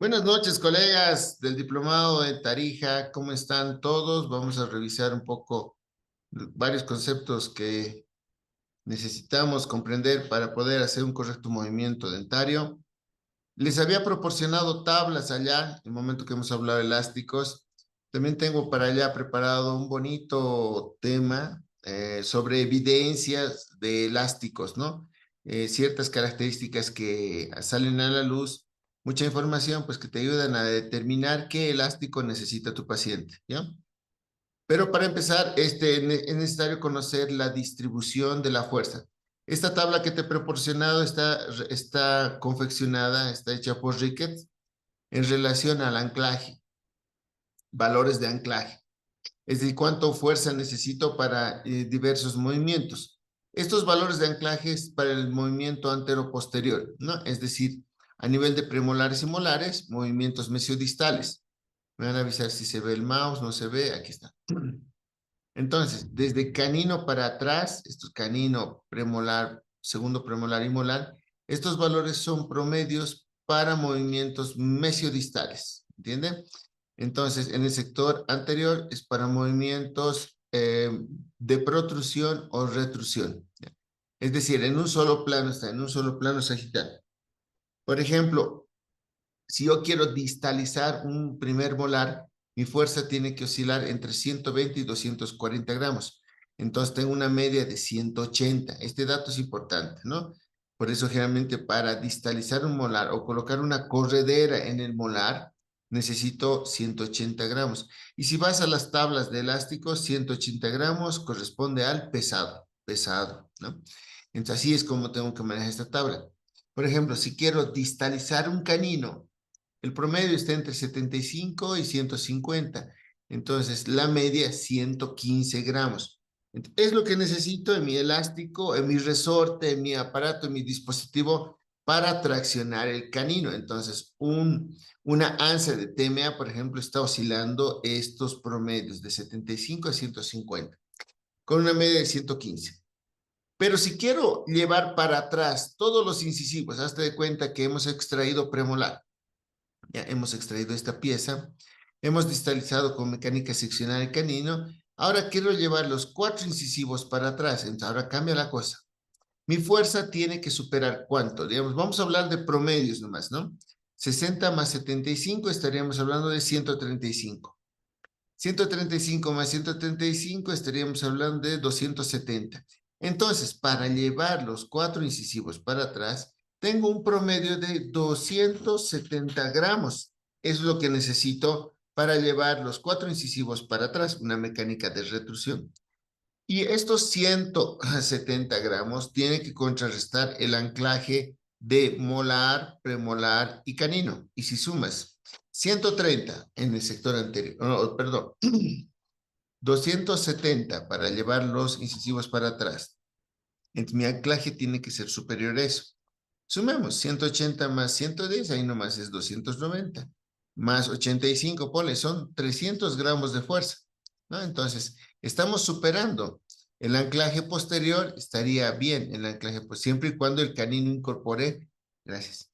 Buenas noches, colegas del Diplomado de Tarija. ¿Cómo están todos? Vamos a revisar un poco varios conceptos que necesitamos comprender para poder hacer un correcto movimiento dentario. Les había proporcionado tablas allá, en el momento que hemos hablado de elásticos. También tengo para allá preparado un bonito tema sobre evidencias de elásticos, ¿no? Ciertas características que salen a la luz, mucha información, pues que te ayudan a determinar qué elástico necesita tu paciente, ¿ya? Pero para empezar, es necesario conocer la distribución de la fuerza. Esta tabla que te he proporcionado está confeccionada, está hecha por Ricketts en relación al anclaje, valores de anclaje. Es decir, cuánto fuerza necesito para diversos movimientos. Estos valores de anclaje es para el movimiento antero-posterior, ¿no? Es decir, a nivel de premolares y molares, movimientos mesiodistales. Me van a avisar si se ve el mouse, no se ve, aquí está. Entonces, desde canino para atrás, esto es canino, premolar, segundo premolar y molar, estos valores son promedios para movimientos mesiodistales, ¿entienden? Entonces, en el sector anterior es para movimientos de protrusión o retrusión. ¿Ya? Es decir, en un solo plano está, en un solo plano sagital. Por ejemplo, si yo quiero distalizar un primer molar, mi fuerza tiene que oscilar entre 120 y 240 gramos. Entonces tengo una media de 180. Este dato es importante, ¿no? Por eso generalmente para distalizar un molar o colocar una corredera en el molar, necesito 180 gramos. Y si vas a las tablas de elásticos, 180 gramos corresponde al pesado, ¿no? Entonces así es como tengo que manejar esta tabla. Por ejemplo, si quiero distalizar un canino, el promedio está entre 75 y 150. Entonces, la media es 115 gramos. Es lo que necesito en mi elástico, en mi resorte, en mi aparato, en mi dispositivo para traccionar el canino. Entonces, una ansia de TMA, por ejemplo, está oscilando estos promedios de 75 a 150, con una media de 115. Pero si quiero llevar para atrás todos los incisivos, hazte de cuenta que hemos extraído premolar. Ya hemos extraído esta pieza, hemos distalizado con mecánica seccional el canino. Ahora quiero llevar los 4 incisivos para atrás. Entonces, ahora cambia la cosa. Mi fuerza tiene que superar ¿cuánto? Digamos, vamos a hablar de promedios nomás, ¿no? 60 más 75 estaríamos hablando de 135. 135 más 135 estaríamos hablando de 270. Entonces, para llevar los 4 incisivos para atrás, tengo un promedio de 270 gramos. Es lo que necesito para llevar los 4 incisivos para atrás, una mecánica de retrusión. Y estos 170 gramos tienen que contrarrestar el anclaje de molar, premolar y canino. Y si sumas 130 en el sector anterior, no, perdón, 270 para llevar los incisivos para atrás, entonces mi anclaje tiene que ser superior a eso. Sumemos 180 más 110, ahí nomás es 290, más 85, ponle, son 300 gramos de fuerza, ¿no? Entonces, estamos superando. El anclaje posterior estaría bien, el anclaje, pues siempre y cuando el canino incorpore, gracias,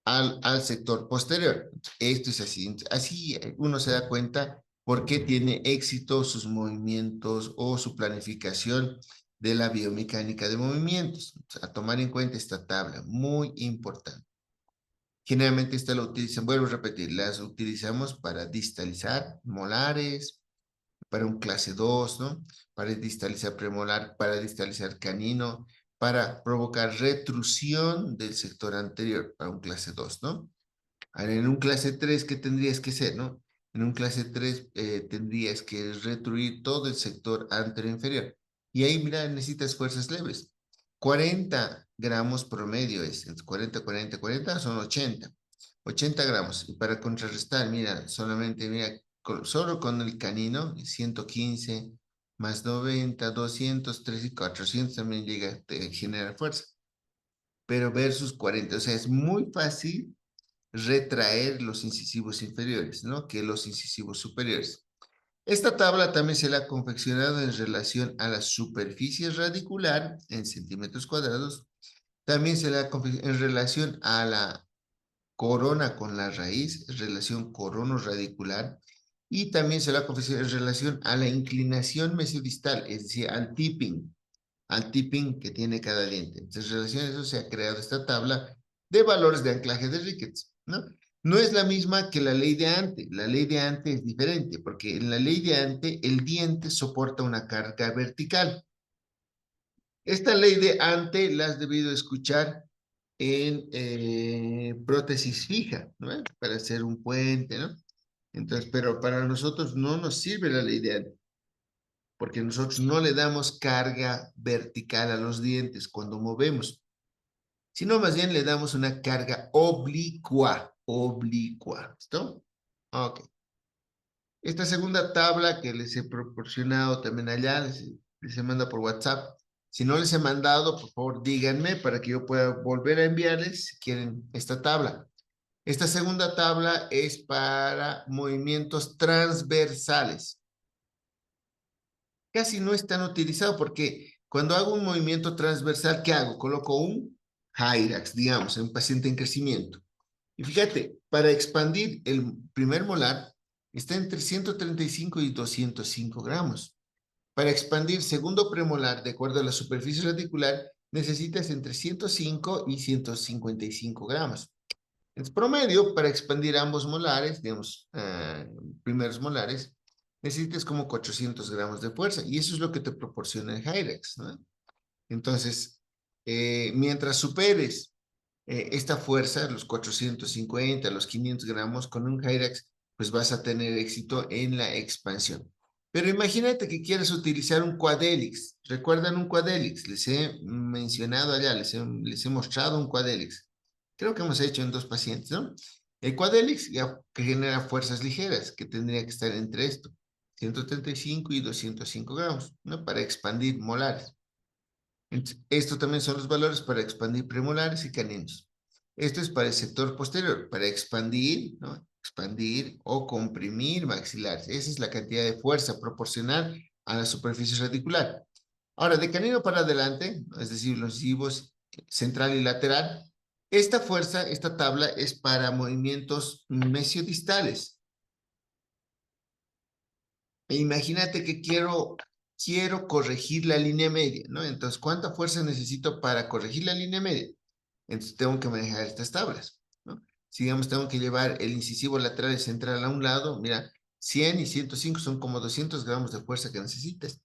al sector posterior. Esto es así. Así uno se da cuenta por qué tiene éxito sus movimientos o su planificación de la biomecánica de movimientos. A tomar en cuenta esta tabla, muy importante. Generalmente esta la utilizan, vuelvo a repetir, las utilizamos para distalizar molares, para un clase 2, ¿no? Para distalizar premolar, para distalizar canino, para provocar retrusión del sector anterior, para un clase 2, ¿no? Ahora, en un clase 3, ¿qué tendrías que hacer, no? En un clase 3 tendrías que retruir todo el sector anterior inferior. Y ahí, mira, necesitas fuerzas leves. 40 gramos promedio es. 40, 40, 40 son 80. 80 gramos. Y para contrarrestar, mira, solamente, mira, solo con el canino, 115 más 90, 200, 3 y 400 también llega a generar fuerza. Pero versus 40, o sea, es muy fácil retraer los incisivos inferiores, ¿no? Que los incisivos superiores. Esta tabla también se la ha confeccionado en relación a la superficie radicular en centímetros cuadrados. También se la ha en relación a la corona con la raíz, es relación corono-radicular, y también se la confesión en relación a la inclinación mesiodistal, es decir, al tipping que tiene cada diente. Entonces, en relación a eso se ha creado esta tabla de valores de anclaje de Ricketts, ¿no? No es la misma que la ley de Ante. La ley de Ante es diferente, porque en la ley de Ante el diente soporta una carga vertical. Esta ley de Ante la has debido escuchar en prótesis fija, ¿no? Para hacer un puente, ¿no? Entonces, pero para nosotros no nos sirve la ley de Ante, porque nosotros no le damos carga vertical a los dientes cuando movemos, sino más bien le damos una carga oblicua, ¿listo? Ok. Esta segunda tabla que les he proporcionado también allá, les he mandado por WhatsApp. Si no les he mandado, por favor díganme para que yo pueda volver a enviarles si quieren esta tabla. Esta segunda tabla es para movimientos transversales. Casi no es tan utilizado porque cuando hago un movimiento transversal, ¿qué hago? Coloco un Hyrax, digamos, en un paciente en crecimiento. Y fíjate, para expandir el primer molar está entre 135 y 205 gramos. Para expandir segundo premolar, de acuerdo a la superficie radicular, necesitas entre 105 y 155 gramos. En promedio, para expandir ambos molares, digamos, primeros molares, necesitas como 400 gramos de fuerza. Y eso es lo que te proporciona el Hyrax, ¿no? Entonces, mientras superes esta fuerza, los 450, los 500 gramos, con un Hyrax, pues vas a tener éxito en la expansión. Pero imagínate que quieres utilizar un Quadelix. ¿Recuerdan un Quadelix? Les he mencionado allá, les he mostrado un Quadelix. Creo que hemos hecho en 2 pacientes, ¿no? El Quadelix ya que genera fuerzas ligeras, que tendría que estar entre esto, 135 y 205 gramos, ¿no? Para expandir molares. Esto también son los valores para expandir premolares y caninos. Esto es para el sector posterior, para expandir, ¿no? Expandir o comprimir maxilares. Esa es la cantidad de fuerza proporcional a la superficie radicular. Ahora, de canino para adelante, es decir, los incisivos central y lateral, esta fuerza, esta tabla es para movimientos mesiodistales. E imagínate que quiero corregir la línea media, ¿no? Entonces, ¿cuánta fuerza necesito para corregir la línea media? Entonces, tengo que manejar estas tablas, ¿no? Si, digamos, tengo que llevar el incisivo lateral y central a un lado, mira, 100 y 105 son como 200 gramos de fuerza que necesitas.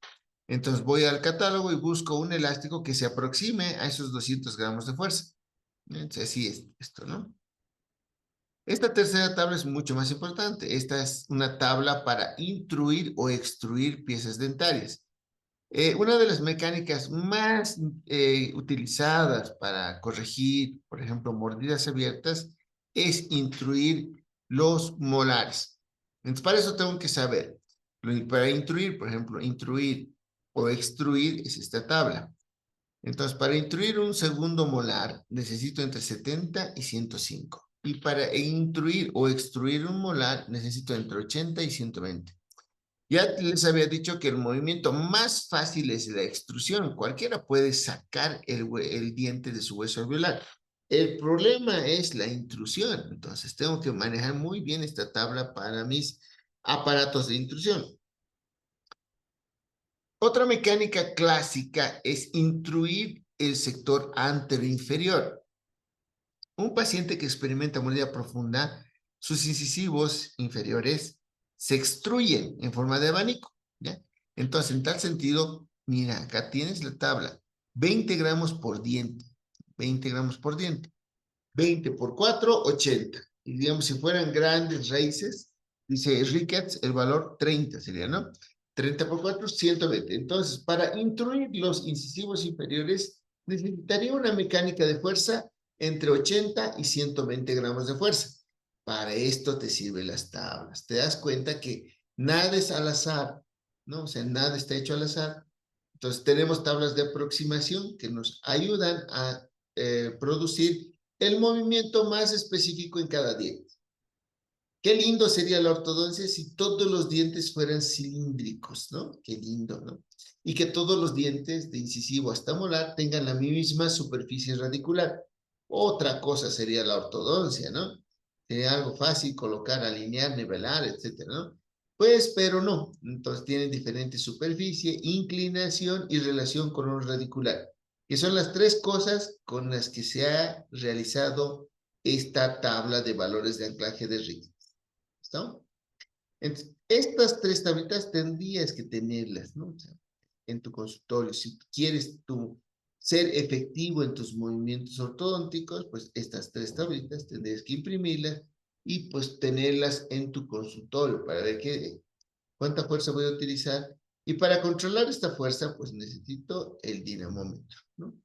Entonces, voy al catálogo y busco un elástico que se aproxime a esos 200 gramos de fuerza. Entonces, así es esto, ¿no? Esta tercera tabla es mucho más importante. Esta es una tabla para intruir o extruir piezas dentarias. Una de las mecánicas más utilizadas para corregir, por ejemplo, mordidas abiertas, es intruir los molares. Entonces, para eso tengo que saber. Para intruir, por ejemplo, intruir o extruir es esta tabla. Entonces, para intruir un segundo molar, necesito entre 70 y 105. Y para intruir o extruir un molar, necesito entre 80 y 120. Ya les había dicho que el movimiento más fácil es la extrusión. Cualquiera puede sacar el diente de su hueso alveolar. El problema es la intrusión. Entonces, tengo que manejar muy bien esta tabla para mis aparatos de intrusión. Otra mecánica clásica es intruir el sector anteroinferior. Un paciente que experimenta mordida profunda, sus incisivos inferiores se extruyen en forma de abanico, ¿ya? Entonces, en tal sentido, mira, acá tienes la tabla, 20 gramos por diente, 20 gramos por diente, 20 por 4, 80. Y digamos, si fueran grandes raíces, dice Ricketts, el valor 30 sería, ¿no? 30 por 4, 120. Entonces, para intruir los incisivos inferiores, necesitaría una mecánica de fuerza entre 80 y 120 gramos de fuerza. Para esto te sirven las tablas. Te das cuenta que nada es al azar, ¿no? O sea, nada está hecho al azar. Entonces, tenemos tablas de aproximación que nos ayudan a producir el movimiento más específico en cada diente. Qué lindo sería la ortodoncia si todos los dientes fueran cilíndricos, ¿no? Qué lindo, ¿no? Y que todos los dientes de incisivo hasta molar tengan la misma superficie radicular. Otra cosa sería la ortodoncia, ¿no? Sería algo fácil colocar, alinear, nivelar, etcétera, ¿no? Pues, pero no. Entonces tienen diferente superficie, inclinación y relación con un radicular, que son las tres cosas con las que se ha realizado esta tabla de valores de anclaje de Richter. ¿Listo? Entonces, estas tres tablitas tendrías que tenerlas, ¿no? O sea, en tu consultorio. Si quieres tú ser efectivo en tus movimientos ortodónticos, pues estas tres tablitas tendrías que imprimirlas y pues tenerlas en tu consultorio para ver cuánta fuerza voy a utilizar. Y para controlar esta fuerza, pues necesito el dinamómetro, ¿no?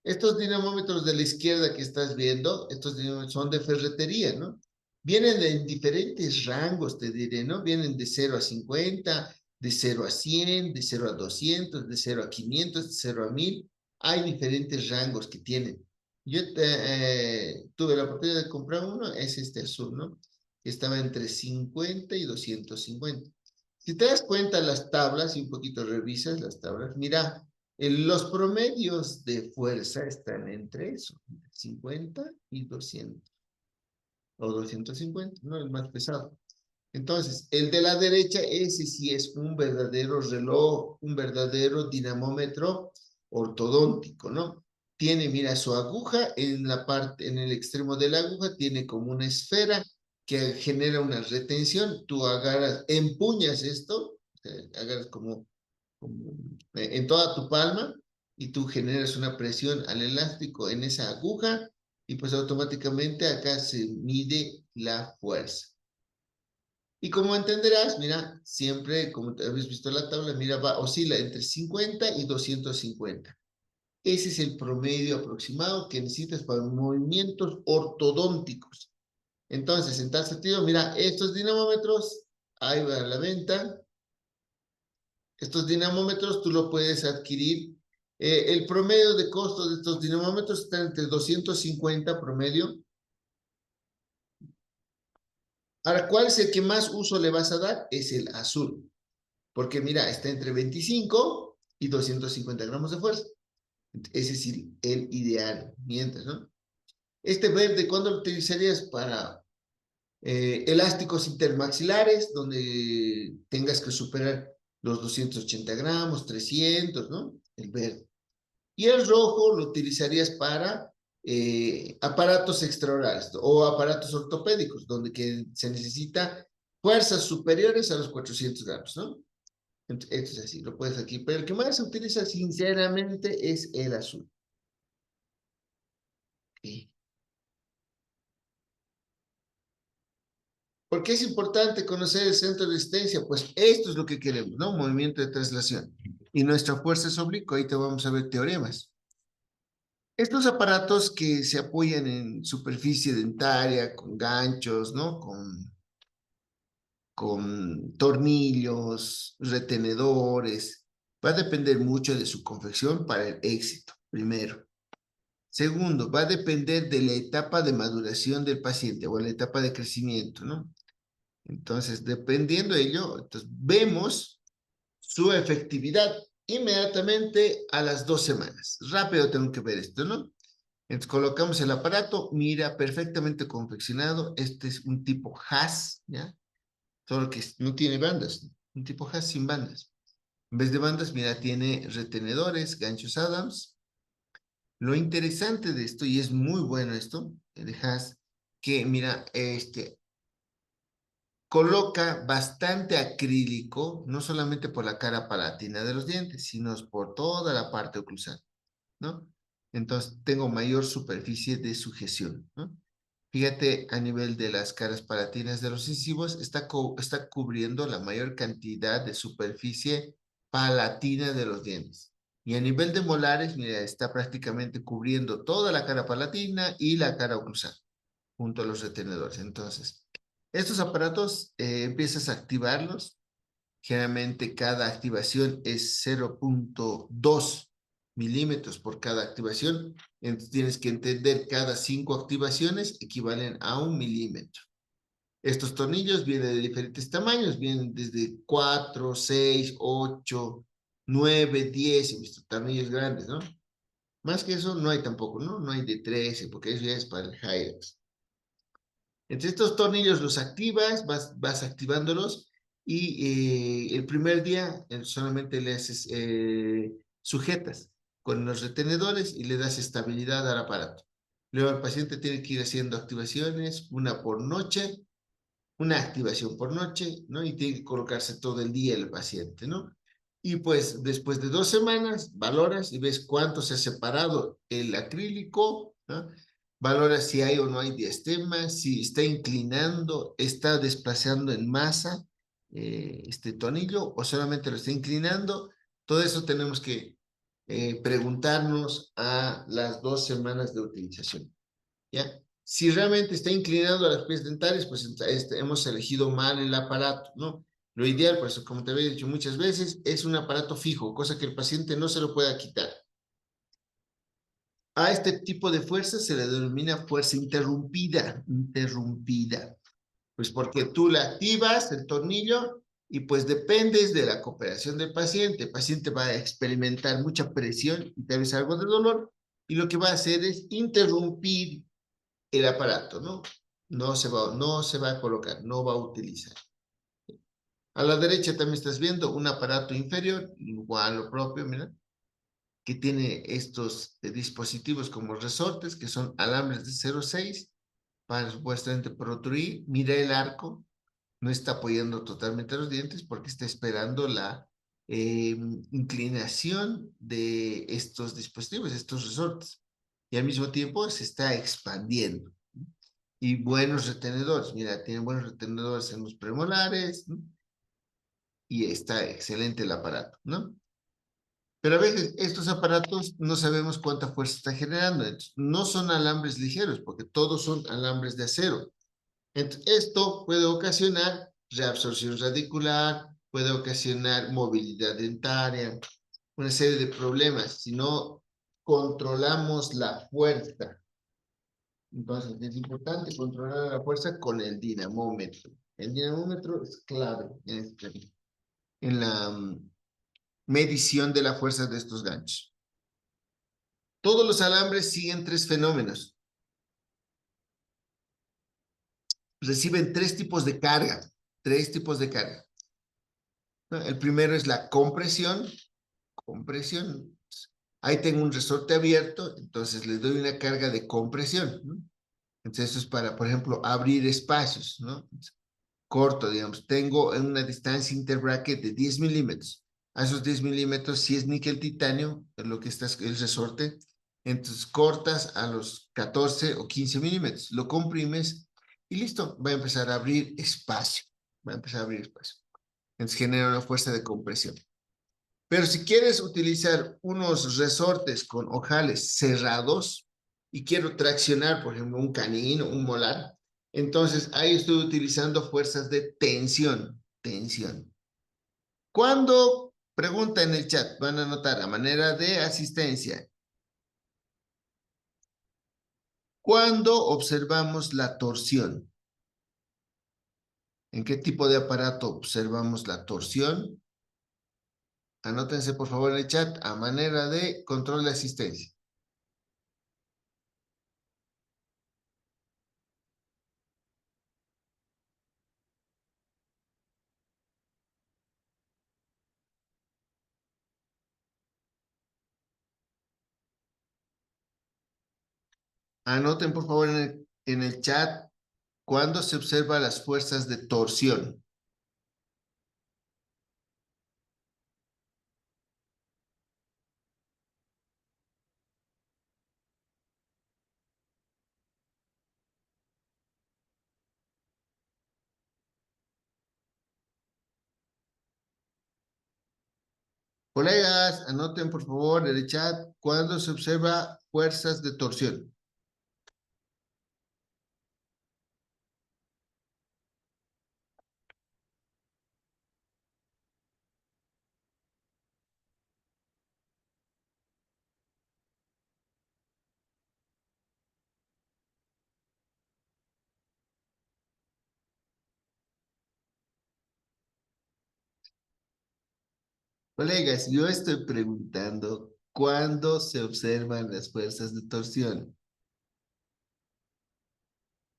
Estos dinamómetros de la izquierda que estás viendo, estos dinamómetros son de ferretería, ¿no? Vienen en diferentes rangos, te diré, ¿no? Vienen de 0 a 50, de 0 a 100, de 0 a 200, de 0 a 500, de 0 a 1000. Hay diferentes rangos que tienen. Yo tuve la oportunidad de comprar uno, es este azul, ¿no? Que estaba entre 50 y 250. Si te das cuenta las tablas y un poquito revisas las tablas, mira, los promedios de fuerza están entre eso, 50 y 200, o 250, ¿no? El más pesado. Entonces, el de la derecha, ese sí es un verdadero reloj, un verdadero dinamómetro ortodóntico, ¿no? Tiene, mira, su aguja en la parte, en el extremo de la aguja, tiene como una esfera que genera una retención. Tú agarras, empuñas esto, agarras como en toda tu palma y tú generas una presión al elástico en esa aguja y pues automáticamente acá se mide la fuerza. Y como entenderás, mira, siempre, como te habéis visto en la tabla, mira, oscila entre 50 y 250. Ese es el promedio aproximado que necesitas para movimientos ortodónticos. Entonces, en tal sentido, mira, estos dinamómetros, ahí va a la venta. Estos dinamómetros tú lo puedes adquirir. El promedio de costo de estos dinamómetros está entre 250 promedio. Ahora, ¿cuál es el que más uso le vas a dar? Es el azul. Porque mira, está entre 25 y 250 gramos de fuerza. Ese es el ideal. Mientras, ¿no? Este verde, ¿cuándo lo utilizarías? Para elásticos intermaxilares, donde tengas que superar los 280 gramos, 300, ¿no? El verde. Y el rojo lo utilizarías para aparatos extraorales o aparatos ortopédicos, donde que se necesita fuerzas superiores a los 400 gramos, ¿no? Esto es así, lo puedes aquí. Pero el que más se utiliza sinceramente es el azul. ¿Sí? ¿Por qué es importante conocer el centro de resistencia? Pues esto es lo que queremos, ¿no? Movimiento de traslación. Y nuestra fuerza es oblicua, ahí te vamos a ver teoremas. Estos aparatos que se apoyan en superficie dentaria, con ganchos, ¿no? Con tornillos, retenedores, va a depender mucho de su confección para el éxito, primero. Segundo, va a depender de la etapa de maduración del paciente o la etapa de crecimiento, ¿no? Entonces, dependiendo de ello, entonces, vemos su efectividad inmediatamente a las 2 semanas. Rápido tengo que ver esto, ¿no? Entonces, colocamos el aparato, mira, perfectamente confeccionado. Este es un tipo Haas, ¿ya? Solo que no tiene bandas, un tipo Haas sin bandas. En vez de bandas, mira, tiene retenedores, ganchos Adams. Lo interesante de esto, y es muy bueno esto, de Haas, que mira, coloca bastante acrílico, no solamente por la cara palatina de los dientes, sino por toda la parte oclusal, ¿no? Entonces tengo mayor superficie de sujeción, ¿no? Fíjate, a nivel de las caras palatinas de los incisivos, está cubriendo la mayor cantidad de superficie palatina de los dientes. Y a nivel de molares, mira, está prácticamente cubriendo toda la cara palatina y la cara oclusal, junto a los retenedores. Entonces, estos aparatos empiezas a activarlos. Generalmente cada activación es 0.2 milímetros por cada activación. Entonces tienes que entender cada 5 activaciones equivalen a 1 milímetro. Estos tornillos vienen de diferentes tamaños, vienen desde 4, 6, 8, 9, 10, he visto tornillos grandes, ¿no? Más que eso no hay tampoco, ¿no? No hay de 13, porque eso ya es para el Hyrax. Entre estos tornillos los activas, vas activándolos y el primer día solamente le haces, sujetas con los retenedores y le das estabilidad al aparato. Luego el paciente tiene que ir haciendo activaciones, una por noche, una activación por noche, ¿no? Y tiene que colocarse todo el día el paciente, ¿no? Y pues después de 2 semanas valoras y ves cuánto se ha separado el acrílico, ¿no? Valoras si hay o no hay diastema, si está inclinando, está desplazando en masa este tornillo o solamente lo está inclinando. Todo eso tenemos que preguntarnos a las 2 semanas de utilización. ¿Ya? Si realmente está inclinado a las piezas dentales, pues hemos elegido mal el aparato, ¿no? Lo ideal, pues como te había dicho muchas veces, es un aparato fijo, cosa que el paciente no se lo pueda quitar. A este tipo de fuerza se le denomina fuerza interrumpida, pues porque tú la activas, el tornillo, y pues dependes de la cooperación del paciente. El paciente va a experimentar mucha presión y tal vez algo de dolor, y lo que va a hacer es interrumpir el aparato, ¿no? No se va a colocar, no va a utilizar. A la derecha también estás viendo un aparato inferior, igual lo propio, mira, que tiene estos dispositivos como resortes, que son alambres de 0,6 para supuestamente protruir. Mira el arco, no está apoyando totalmente los dientes porque está esperando la inclinación de estos dispositivos, estos resortes. Y al mismo tiempo se está expandiendo. Y buenos retenedores. Mira, tiene buenos retenedores en los premolares, ¿no? Y está excelente el aparato, ¿no? Pero a veces estos aparatos no sabemos cuánta fuerza está generando. Entonces, no son alambres ligeros, porque todos son alambres de acero. Entonces, esto puede ocasionar reabsorción radicular, puede ocasionar movilidad dentaria, una serie de problemas si no controlamos la fuerza. Entonces, es importante controlar la fuerza con el dinamómetro. El dinamómetro es clave en la medición de la fuerza de estos ganchos. Todos los alambres siguen 3 fenómenos. Reciben 3 tipos de carga. 3 tipos de carga. El primero es la compresión. Compresión. Ahí tengo un resorte abierto, entonces le doy una carga de compresión, ¿no? Entonces, eso es para, por ejemplo, abrir espacios, ¿no? Corto, digamos. Tengo en una distancia interbracket de 10 milímetros. A esos 10 milímetros, si es níquel titanio, es lo que está el resorte, entonces cortas a los 14 o 15 milímetros, lo comprimes y listo, va a empezar a abrir espacio. Va a empezar a abrir espacio. Entonces genera una fuerza de compresión. Pero si quieres utilizar unos resortes con ojales cerrados y quiero traccionar, por ejemplo, un canino, un molar, entonces ahí estoy utilizando fuerzas de tensión. Tensión. Cuando, pregunta en el chat, van a anotar a manera de asistencia, ¿cuándo observamos la torsión? ¿En qué tipo de aparato observamos la torsión? Anótense por favor en el chat a manera de control de asistencia. Anoten por favor en el chat cuándo se observa las fuerzas de torsión. Colegas, anoten por favor en el chat cuándo se observa fuerzas de torsión. Colegas, yo estoy preguntando cuándo se observan las fuerzas de torsión.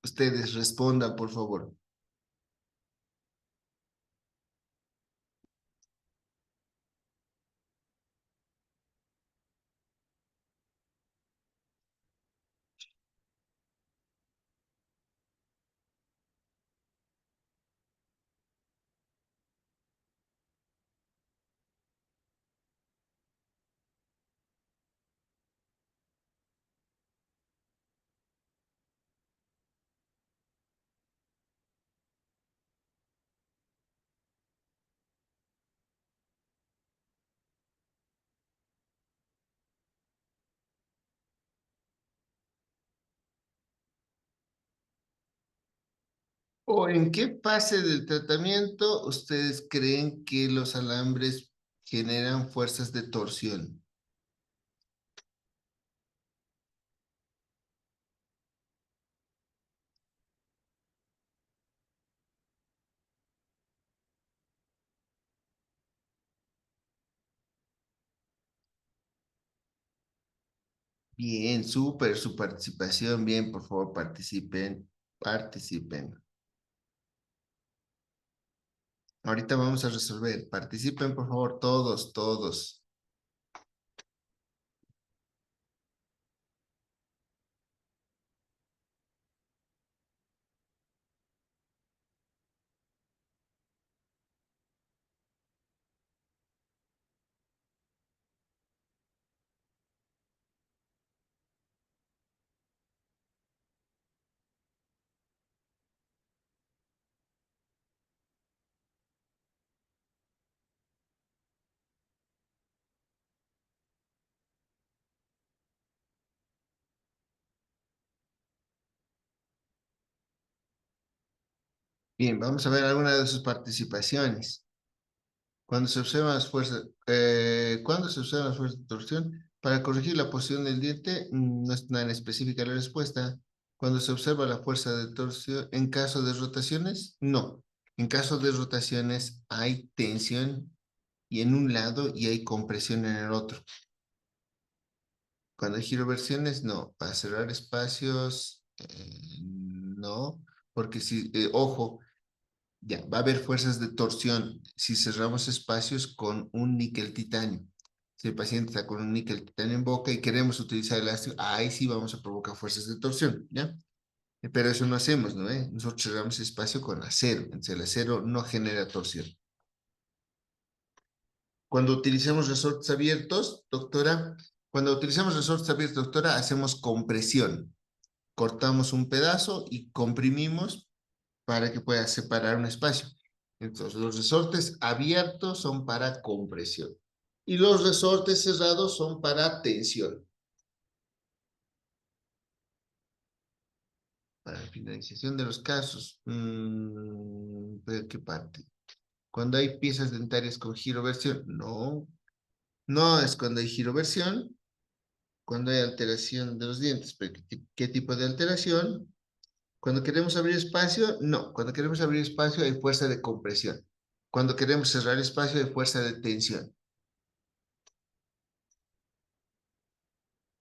Ustedes respondan, por favor. ¿O en qué fase del tratamiento ustedes creen que los alambres generan fuerzas de torsión? Bien, súper su participación. Bien, por favor, participen, participen. Ahorita vamos a resolver. Participen, por favor, todos, todos. Bien, vamos a ver algunas de sus participaciones. Cuando se observan las fuerzas de torsión, para corregir la posición del diente, no es nada específica la respuesta. Cuando se observa la fuerza de torsión, en caso de rotaciones, no. En caso de rotaciones hay tensión y en un lado y hay compresión en el otro. Cuando hay giroversiones, no. Para cerrar espacios, no. Porque si, ojo, ya, va a haber fuerzas de torsión si cerramos espacios con un níquel titanio. Si el paciente está con un níquel titanio en boca y queremos utilizar el ácido, ahí sí vamos a provocar fuerzas de torsión, ¿ya? Pero eso no hacemos, ¿no? Nosotros cerramos espacio con acero, entonces el acero no genera torsión. Cuando utilizamos resortes abiertos, doctora, cuando utilizamos resortes abiertos, doctora, hacemos compresión. Cortamos un pedazo y comprimimos para que pueda separar un espacio. Entonces, los resortes abiertos son para compresión y los resortes cerrados son para tensión. Para la finalización de los casos, ¿de qué parte? Cuando hay piezas dentarias con giroversión, no, no es cuando hay giroversión, cuando hay alteración de los dientes, pero ¿qué tipo de alteración? Cuando queremos abrir espacio, no. Cuando queremos abrir espacio hay fuerza de compresión. Cuando queremos cerrar espacio hay fuerza de tensión.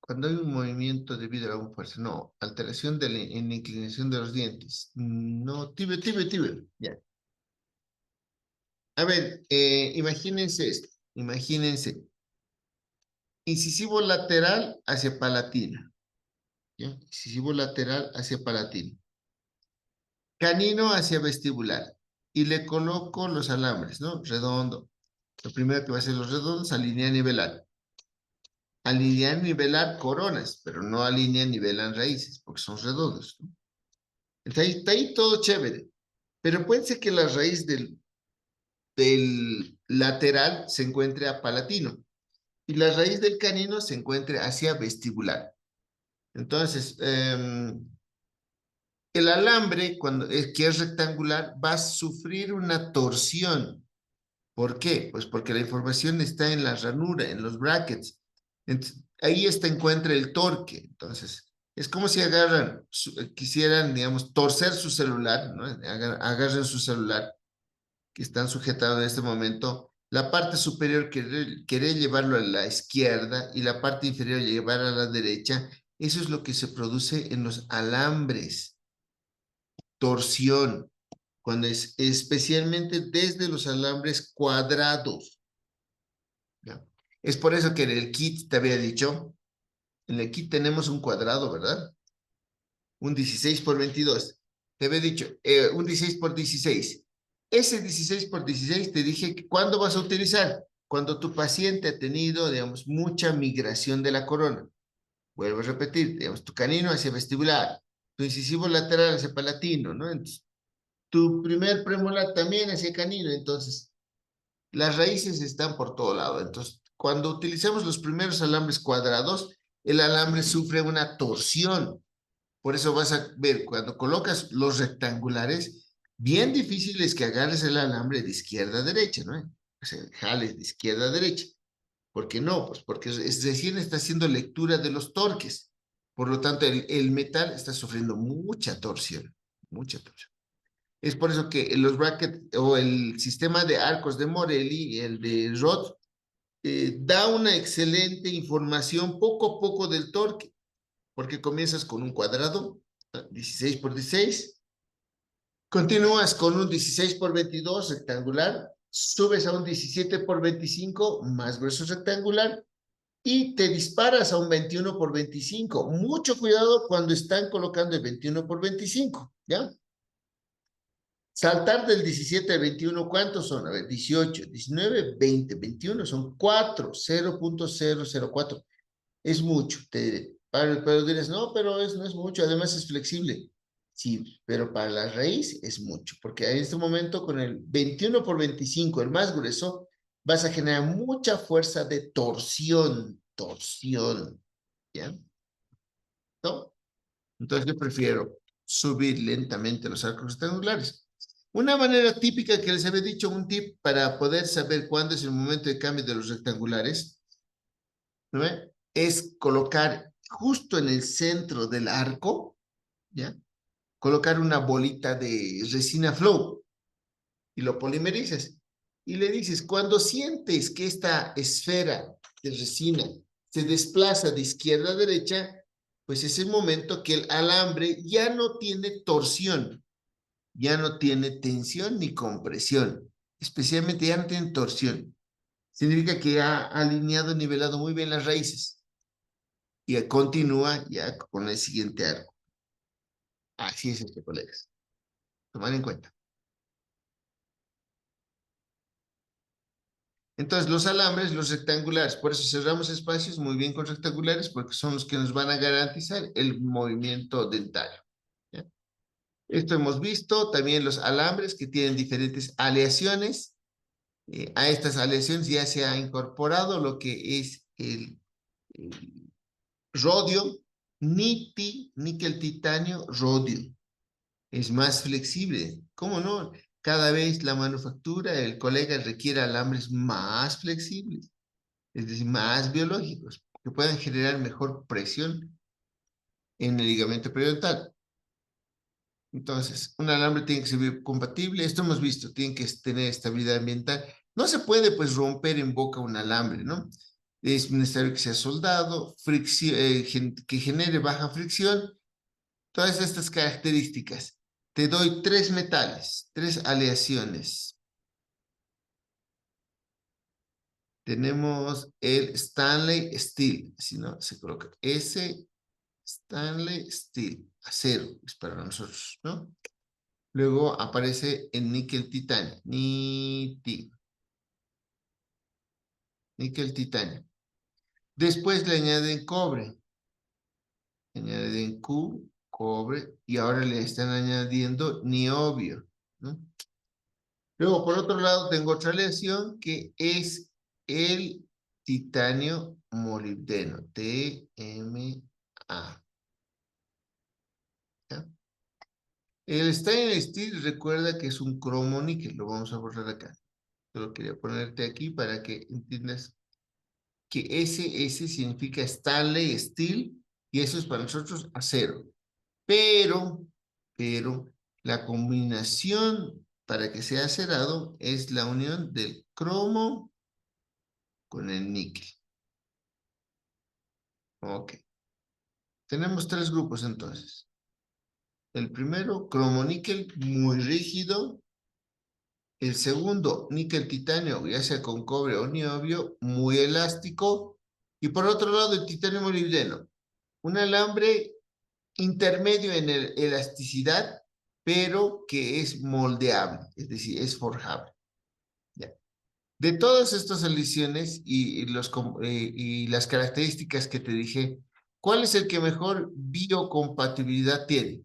Cuando hay un movimiento debido a una fuerza, no. Alteración en la inclinación de los dientes. No, tibio, tibio, tibio. Ya. A ver, imagínense esto. Imagínense. Incisivo lateral hacia palatino. ¿Ya? Incisivo lateral hacia palatino. Canino hacia vestibular. Y le coloco los alambres, ¿no? Redondo. Lo primero que va a hacer los redondos, alinear, nivelar. Alinear, nivelar coronas, pero no alinean, nivelan raíces, porque son redondos, ¿no? Está ahí todo chévere. Pero puede ser que la raíz del lateral se encuentre a palatino y la raíz del canino se encuentre hacia vestibular. Entonces, el alambre, que es rectangular, va a sufrir una torsión. ¿Por qué? Pues porque la información está en la ranura, en los brackets. Entonces, ahí encuentra el torque. Entonces, es como si quisieran, digamos, torcer su celular, ¿no? Agarren su celular que están sujetados en este momento, la parte superior querer llevarlo a la izquierda y la parte inferior llevar a la derecha. Eso es lo que se produce en los alambres. torsión, cuando es especialmente desde los alambres cuadrados. ¿Ya? Es por eso que en el kit te había dicho, en el kit tenemos un cuadrado, ¿verdad? Un 16 por 22. Te había dicho, un 16 por 16. Ese 16 por 16 te dije que ¿cuándo vas a utilizar? Cuando tu paciente ha tenido, digamos, mucha migración de la corona. Vuelvo a repetir, digamos, tu canino hacia vestibular, tu incisivo lateral hacia palatino, ¿no? Entonces, tu primer premolar también hacia canino. Entonces, las raíces están por todo lado. Entonces, cuando utilizamos los primeros alambres cuadrados, el alambre sufre una torsión. Por eso vas a ver, cuando colocas los rectangulares, bien difícil es que agarres el alambre de izquierda a derecha, ¿no? O sea, jales de izquierda a derecha. ¿Por qué no? Pues porque recién está haciendo lectura de los torques. Por lo tanto, el metal está sufriendo mucha torsión, mucha torsión. Es por eso que los brackets o el sistema de arcos de Morelli, el de Roth, da una excelente información poco a poco del torque, porque comienzas con un cuadrado, 16 por 16, continúas con un 16 por 22 rectangular, subes a un 17 por 25 más grueso rectangular y te disparas a un 21 por 25. Mucho cuidado cuando están colocando el 21 por 25, ¿ya? Saltar del 17 al 21, ¿cuántos son? A ver, 18, 19, 20, 21, son 4, 0.004. Es mucho. Pero dirás, no, pero no es mucho, además es flexible. Sí, pero para la raíz es mucho, porque en este momento con el 21 por 25, el más grueso, vas a generar mucha fuerza de torsión, ¿ya? ¿No? Entonces yo prefiero subir lentamente los arcos rectangulares. Una manera típica que les había dicho, un tip para poder saber cuándo es el momento de cambio de los rectangulares, ¿no? Es colocar justo en el centro del arco, ¿ya? Colocar una bolita de resina flow y lo polimerizas. Y le dices, cuando sientes que esta esfera de resina se desplaza de izquierda a derecha, pues es el momento que el alambre ya no tiene torsión, ya no tiene tensión ni compresión, especialmente ya no tiene torsión. Significa que ha alineado, nivelado muy bien las raíces y continúa ya con el siguiente arco. Así es esto, colegas. Tomar en cuenta. Entonces, los alambres, los rectangulares, por eso cerramos espacios muy bien con rectangulares, porque son los que nos van a garantizar el movimiento dentario. ¿Ya? Esto hemos visto, también los alambres que tienen diferentes aleaciones. A estas aleaciones ya se ha incorporado lo que es el rodio, níquel, titanio, rodio. Es más flexible. ¿Cómo no? Cada vez la manufactura, el colega requiere alambres más flexibles, es decir, más biológicos, que puedan generar mejor presión en el ligamento periodontal. Entonces, un alambre tiene que ser compatible, esto hemos visto, tiene que tener estabilidad ambiental. No se puede, pues, romper en boca un alambre, ¿no? Es necesario que sea soldado, que genere baja fricción, todas estas características. Te doy tres metales, tres aleaciones. Tenemos el Stanley Steel, si no se coloca S, Stanley Steel, acero, es para nosotros, ¿no? Luego aparece el níquel titanio, níquel titanio. Después le añaden cobre, añaden Q, cobre, y ahora le están añadiendo niobio, ¿no? Luego, por otro lado, tengo otra aleación que es el titanio molibdeno, TMA. ¿Ya? El stainless steel, recuerda que es un cromo níquel, lo vamos a borrar acá. Solo quería ponerte aquí para que entiendas que SS significa Stanley Steel y eso es para nosotros acero. Pero, pero, la combinación para que sea acerado es la unión del cromo con el níquel. Ok. Tenemos tres grupos entonces. El primero, cromoníquel, muy rígido. El segundo, níquel titanio, ya sea con cobre o niobio, muy elástico. Y por otro lado, el titanio molibdeno, un alambre intermedio en elasticidad, pero que es moldeable, es decir, es forjable. ¿Ya? De todas estas aliciones y las características que te dije, ¿cuál es el que mejor biocompatibilidad tiene?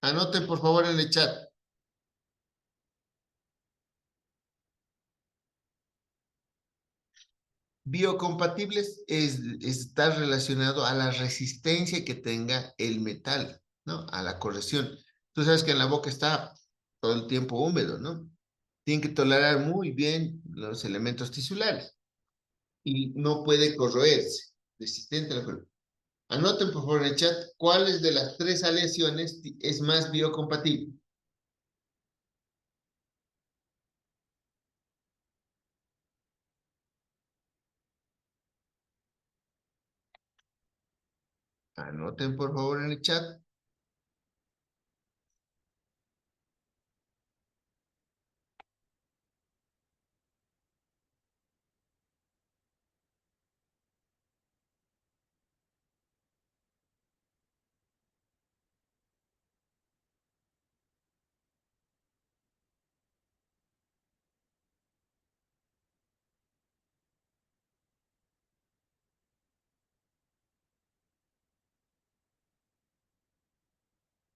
Anoten por favor en el chat. Biocompatibles está relacionado a la resistencia que tenga el metal, ¿no? A la corrosión. Tú sabes que en la boca está todo el tiempo húmedo, ¿no? Tiene que tolerar muy bien los elementos tisulares y no puede corroerse. Resistente a la corrosión. Anoten por favor en el chat cuáles de las tres aleaciones es más biocompatible. Anoten por favor en el chat.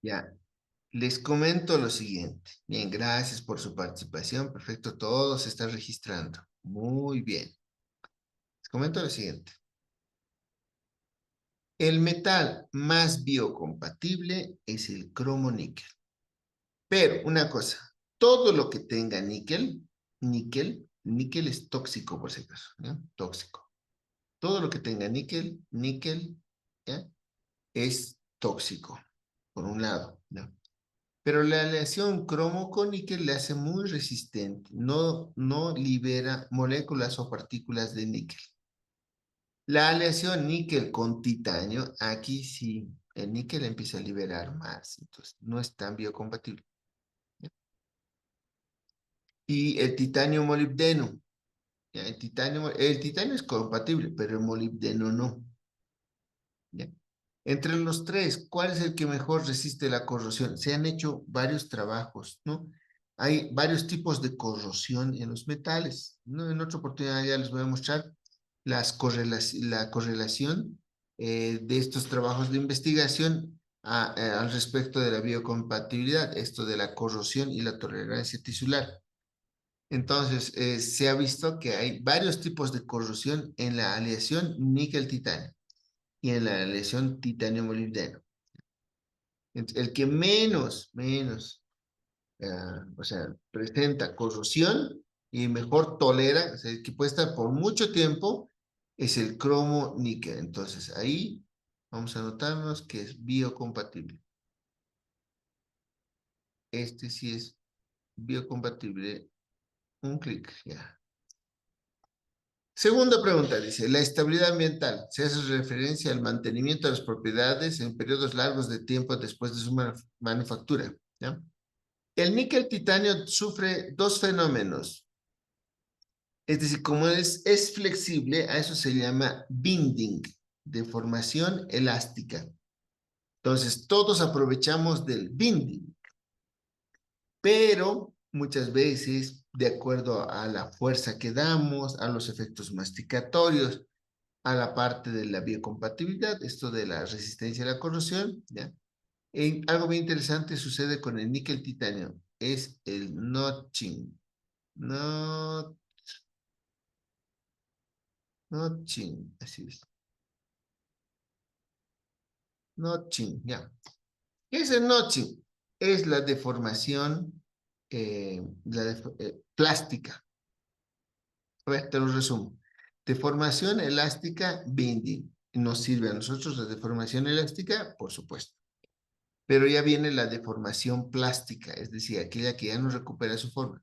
Ya, les comento lo siguiente. Bien, gracias por su participación. Perfecto, todo se está registrando. Muy bien. Les comento lo siguiente. El metal más biocompatible es el cromo-níquel. Pero una cosa, todo lo que tenga níquel es tóxico por si acaso, ¿ya? Tóxico. Todo lo que tenga níquel, ¿ya? Es tóxico, por un lado, ¿no? Pero la aleación cromo con níquel le hace muy resistente, no libera moléculas o partículas de níquel. La aleación níquel con titanio, aquí sí, el níquel empieza a liberar más, entonces no es tan biocompatible. ¿Ya? Y el titanio molibdeno, ¿ya? El titanio es compatible, pero el molibdeno no. ¿Ya? Entre los tres, ¿cuál es el que mejor resiste la corrosión? Se han hecho varios trabajos, ¿no? Hay varios tipos de corrosión en los metales, ¿no? En otra oportunidad ya les voy a mostrar la correlación de estos trabajos de investigación al respecto de la biocompatibilidad, esto de la corrosión y la tolerancia tisular. Entonces, se ha visto que hay varios tipos de corrosión en la aleación níquel-titanio y en la aleación titanio-molibdeno. El que o sea, presenta corrosión y mejor tolera, o sea, el que puede estar por mucho tiempo, es el cromo-níquel. Entonces, ahí vamos a anotarnos que es biocompatible. Este sí es biocompatible. Un clic, ya. Segunda pregunta, dice, la estabilidad ambiental. Se hace referencia al mantenimiento de las propiedades en periodos largos de tiempo después de su manufactura, ¿ya? El níquel titanio sufre dos fenómenos. Es decir, como es flexible, a eso se llama binding, deformación elástica. Entonces, todos aprovechamos del binding, pero muchas veces, de acuerdo a la fuerza que damos, a los efectos masticatorios, a la parte de la biocompatibilidad, esto de la resistencia a la corrosión, ¿ya? Algo bien interesante sucede con el níquel titanio, es el notching. No, notching, así es. Notching, ya. ¿Qué es el notching? Es la deformación plástica. A ver, te lo resumo. Deformación elástica bending. ¿Nos sirve a nosotros la deformación elástica? Por supuesto. Pero ya viene la deformación plástica, es decir, aquella que ya no recupera su forma.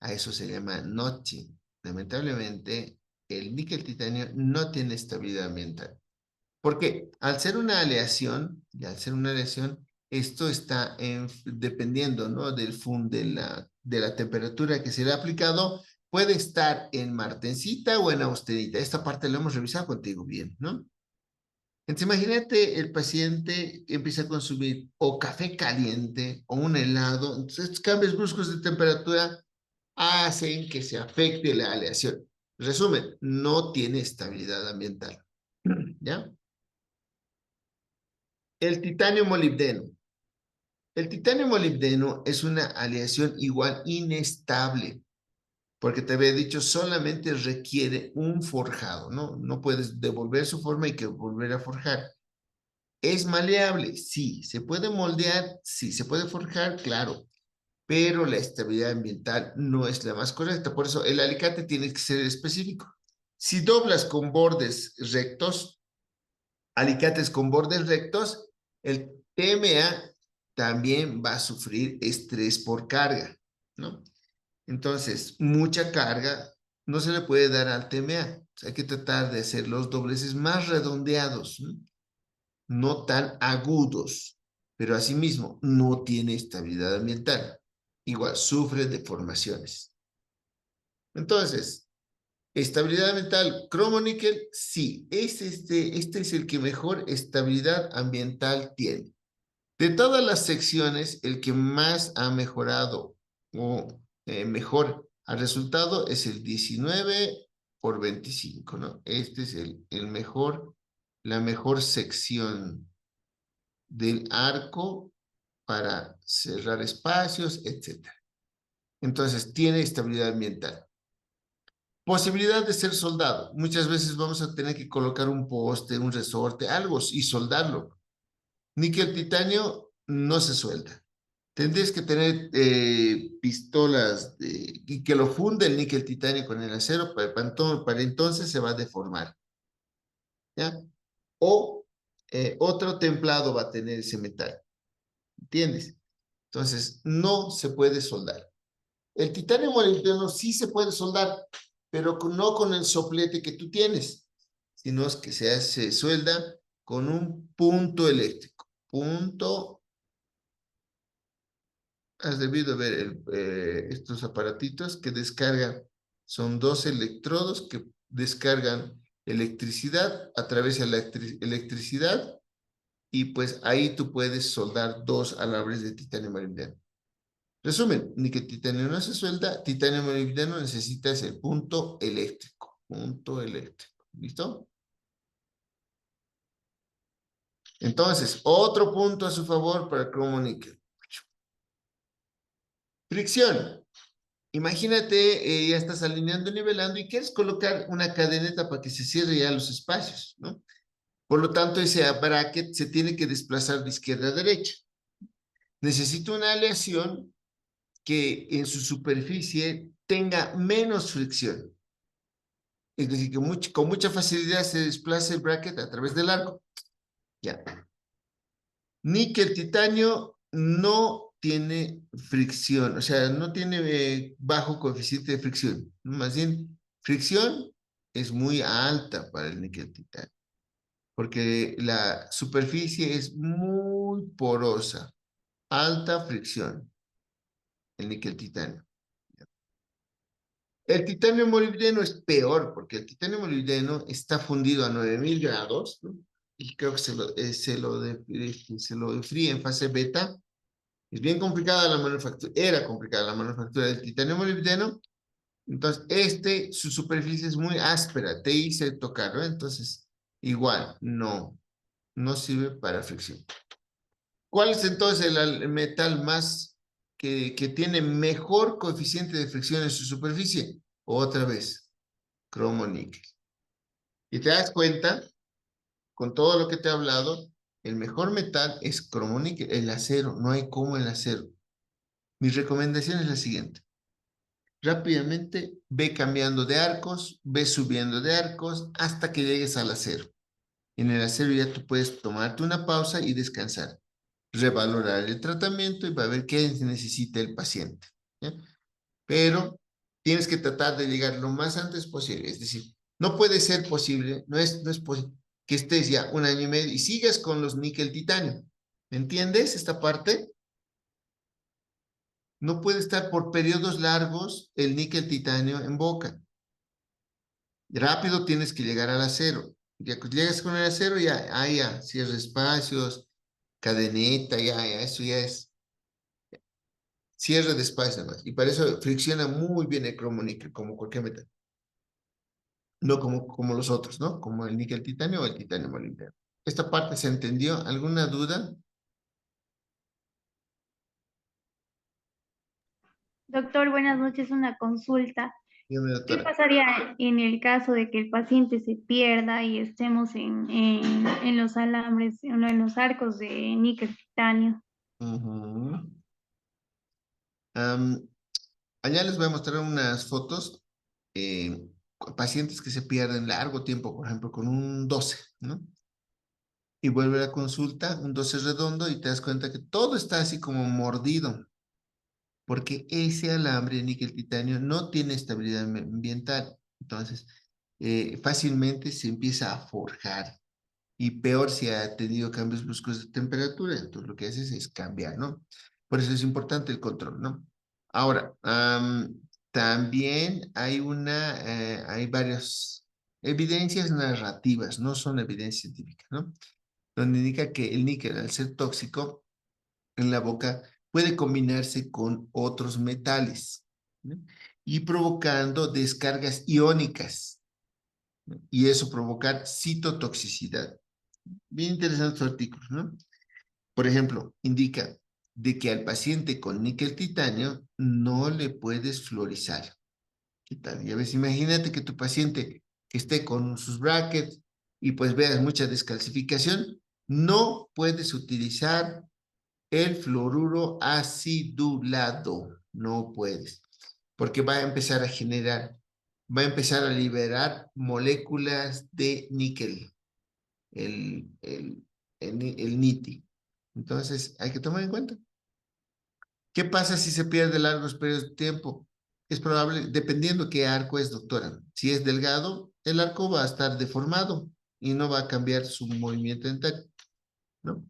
A eso se llama notching. Lamentablemente, el níquel titanio no tiene estabilidad ambiental. Porque al ser una aleación, y al ser una aleación, esto está dependiendo, ¿no? de la temperatura que se le ha aplicado, puede estar en martensita o en austenita. Esta parte lo hemos revisado contigo bien, ¿no? Entonces, imagínate el paciente empieza a consumir o café caliente o un helado. Entonces, estos cambios bruscos de temperatura hacen que se afecte la aleación. Resumen, no tiene estabilidad ambiental. ¿Ya? El titanio molibdeno. El titanio molibdeno es una aleación igual inestable, porque te había dicho solamente requiere un forjado, ¿no? No puedes devolver su forma y que volver a forjar. ¿Es maleable? Sí. ¿Se puede moldear? Sí. ¿Se puede forjar? Claro. Pero la estabilidad ambiental no es la más correcta. Por eso el alicate tiene que ser específico. Si doblas con bordes rectos, alicates con bordes rectos, el TMA también va a sufrir estrés por carga, ¿no? Entonces, mucha carga no se le puede dar al TMA. O sea, hay que tratar de hacer los dobleces más redondeados, ¿no? No tan agudos, pero asimismo no tiene estabilidad ambiental. Igual sufre deformaciones. Entonces, estabilidad ambiental, cromo-níquel, sí, este es el que mejor estabilidad ambiental tiene. De todas las secciones, el que más ha mejorado o mejor ha resultado es el 19 por 25, ¿no? Este es la mejor sección del arco para cerrar espacios, etc. Entonces, tiene estabilidad ambiental. Posibilidad de ser soldado. Muchas veces vamos a tener que colocar un poste, un resorte, algo y soldarlo. Níquel titanio no se suelda. Tendrías que tener pistolas y que lo funde el níquel titanio con el acero para entonces se va a deformar. ¿Ya? O otro templado va a tener ese metal. ¿Entiendes? Entonces, no se puede soldar. El titanio molibdeno sí se puede soldar, pero no con el soplete que tú tienes, sino es que se suelda con un punto eléctrico. Punto, has debido ver estos aparatitos que descargan, son dos electrodos que descargan electricidad, atravesan la electricidad y pues ahí tú puedes soldar dos alambres de titanio molibdeno. Resumen, ni que titanio no se suelda, titanio molibdeno necesitas el punto eléctrico. Punto eléctrico. ¿Listo? Entonces, otro punto a su favor para el cromo níquel. Fricción. Imagínate, ya estás alineando, nivelando y quieres colocar una cadeneta para que se cierre ya los espacios, ¿no? Por lo tanto, ese bracket se tiene que desplazar de izquierda a derecha. Necesito una aleación que en su superficie tenga menos fricción. Es decir, que con mucha facilidad se desplaza el bracket a través del arco. Ya. Níquel titanio no tiene fricción, o sea, no tiene bajo coeficiente de fricción. Más bien, fricción es muy alta para el níquel titanio, porque la superficie es muy porosa, alta fricción, el níquel titanio. El titanio molibdeno es peor, porque el titanio molibdeno está fundido a 9000 grados, ¿no? Y creo que se lo enfría en fase beta. Es bien complicada la manufactura, era complicada la manufactura del titanio molibdeno. Entonces, su superficie es muy áspera, te hice tocar, ¿no? Entonces, igual, no sirve para fricción. ¿Cuál es entonces el metal más que tiene mejor coeficiente de fricción en su superficie? Otra vez, cromo níquel. Y te das cuenta, con todo lo que te he hablado, el mejor metal es cromo níquel, el acero, no hay como el acero. Mi recomendación es la siguiente. Rápidamente ve cambiando de arcos, ve subiendo de arcos hasta que llegues al acero. En el acero ya tú puedes tomarte una pausa y descansar, revalorar el tratamiento y va a ver qué necesita el paciente. ¿Ya? Pero tienes que tratar de llegar lo más antes posible. Es decir, no puede ser posible, no es posible. que estés ya 1 año y medio y sigas con los níquel titanio. ¿Me entiendes esta parte? No puede estar por periodos largos el níquel titanio en boca. Rápido tienes que llegar al acero. Ya que llegas con el acero, ya, cierra espacios, cadeneta, eso ya es cierre de espacio nomás. Y para eso fricciona muy bien el cromo-níquel, como cualquier metal. No como los otros, ¿no? Como el níquel titanio o el titanio molibdeno. ¿Esta parte se entendió? ¿Alguna duda? Doctor, buenas noches. Una consulta. Dígame, ¿Qué doctora. pasaría en el caso de que el paciente se pierda y estemos en los alambres, en los arcos de níquel titanio? Ujú. Am, Allá les voy a mostrar unas fotos, pacientes que se pierden largo tiempo, por ejemplo, con un 12, ¿no? Y vuelve a la consulta, un 12 redondo, y te das cuenta que todo está así como mordido, porque ese alambre de níquel titanio no tiene estabilidad ambiental. Entonces, fácilmente se empieza a forjar. Y peor si ha tenido cambios bruscos de temperatura, entonces lo que haces es cambiar, ¿no? Por eso es importante el control, ¿no? Ahora, también hay varias evidencias narrativas, no son evidencias científicas, ¿no? Donde indica que el níquel, al ser tóxico en la boca, puede combinarse con otros metales, ¿no? Y provocando descargas iónicas, ¿no? Y eso provocar citotoxicidad. Bien interesante su artículo, ¿no? Por ejemplo, indica de que al paciente con níquel titanio no le puedes fluorizar. ¿Qué tal? Ya ves, imagínate que tu paciente que esté con sus brackets y pues veas mucha descalcificación, no puedes utilizar el fluoruro acidulado. No puedes, porque va a empezar a generar, va a empezar a liberar moléculas de níquel, el NITI. Entonces, hay que tomar en cuenta. ¿Qué pasa si se pierde largos periodos de tiempo? Es probable, dependiendo qué arco es, doctora. Si es delgado, el arco va a estar deformado y no va a cambiar su movimiento dental, ¿no?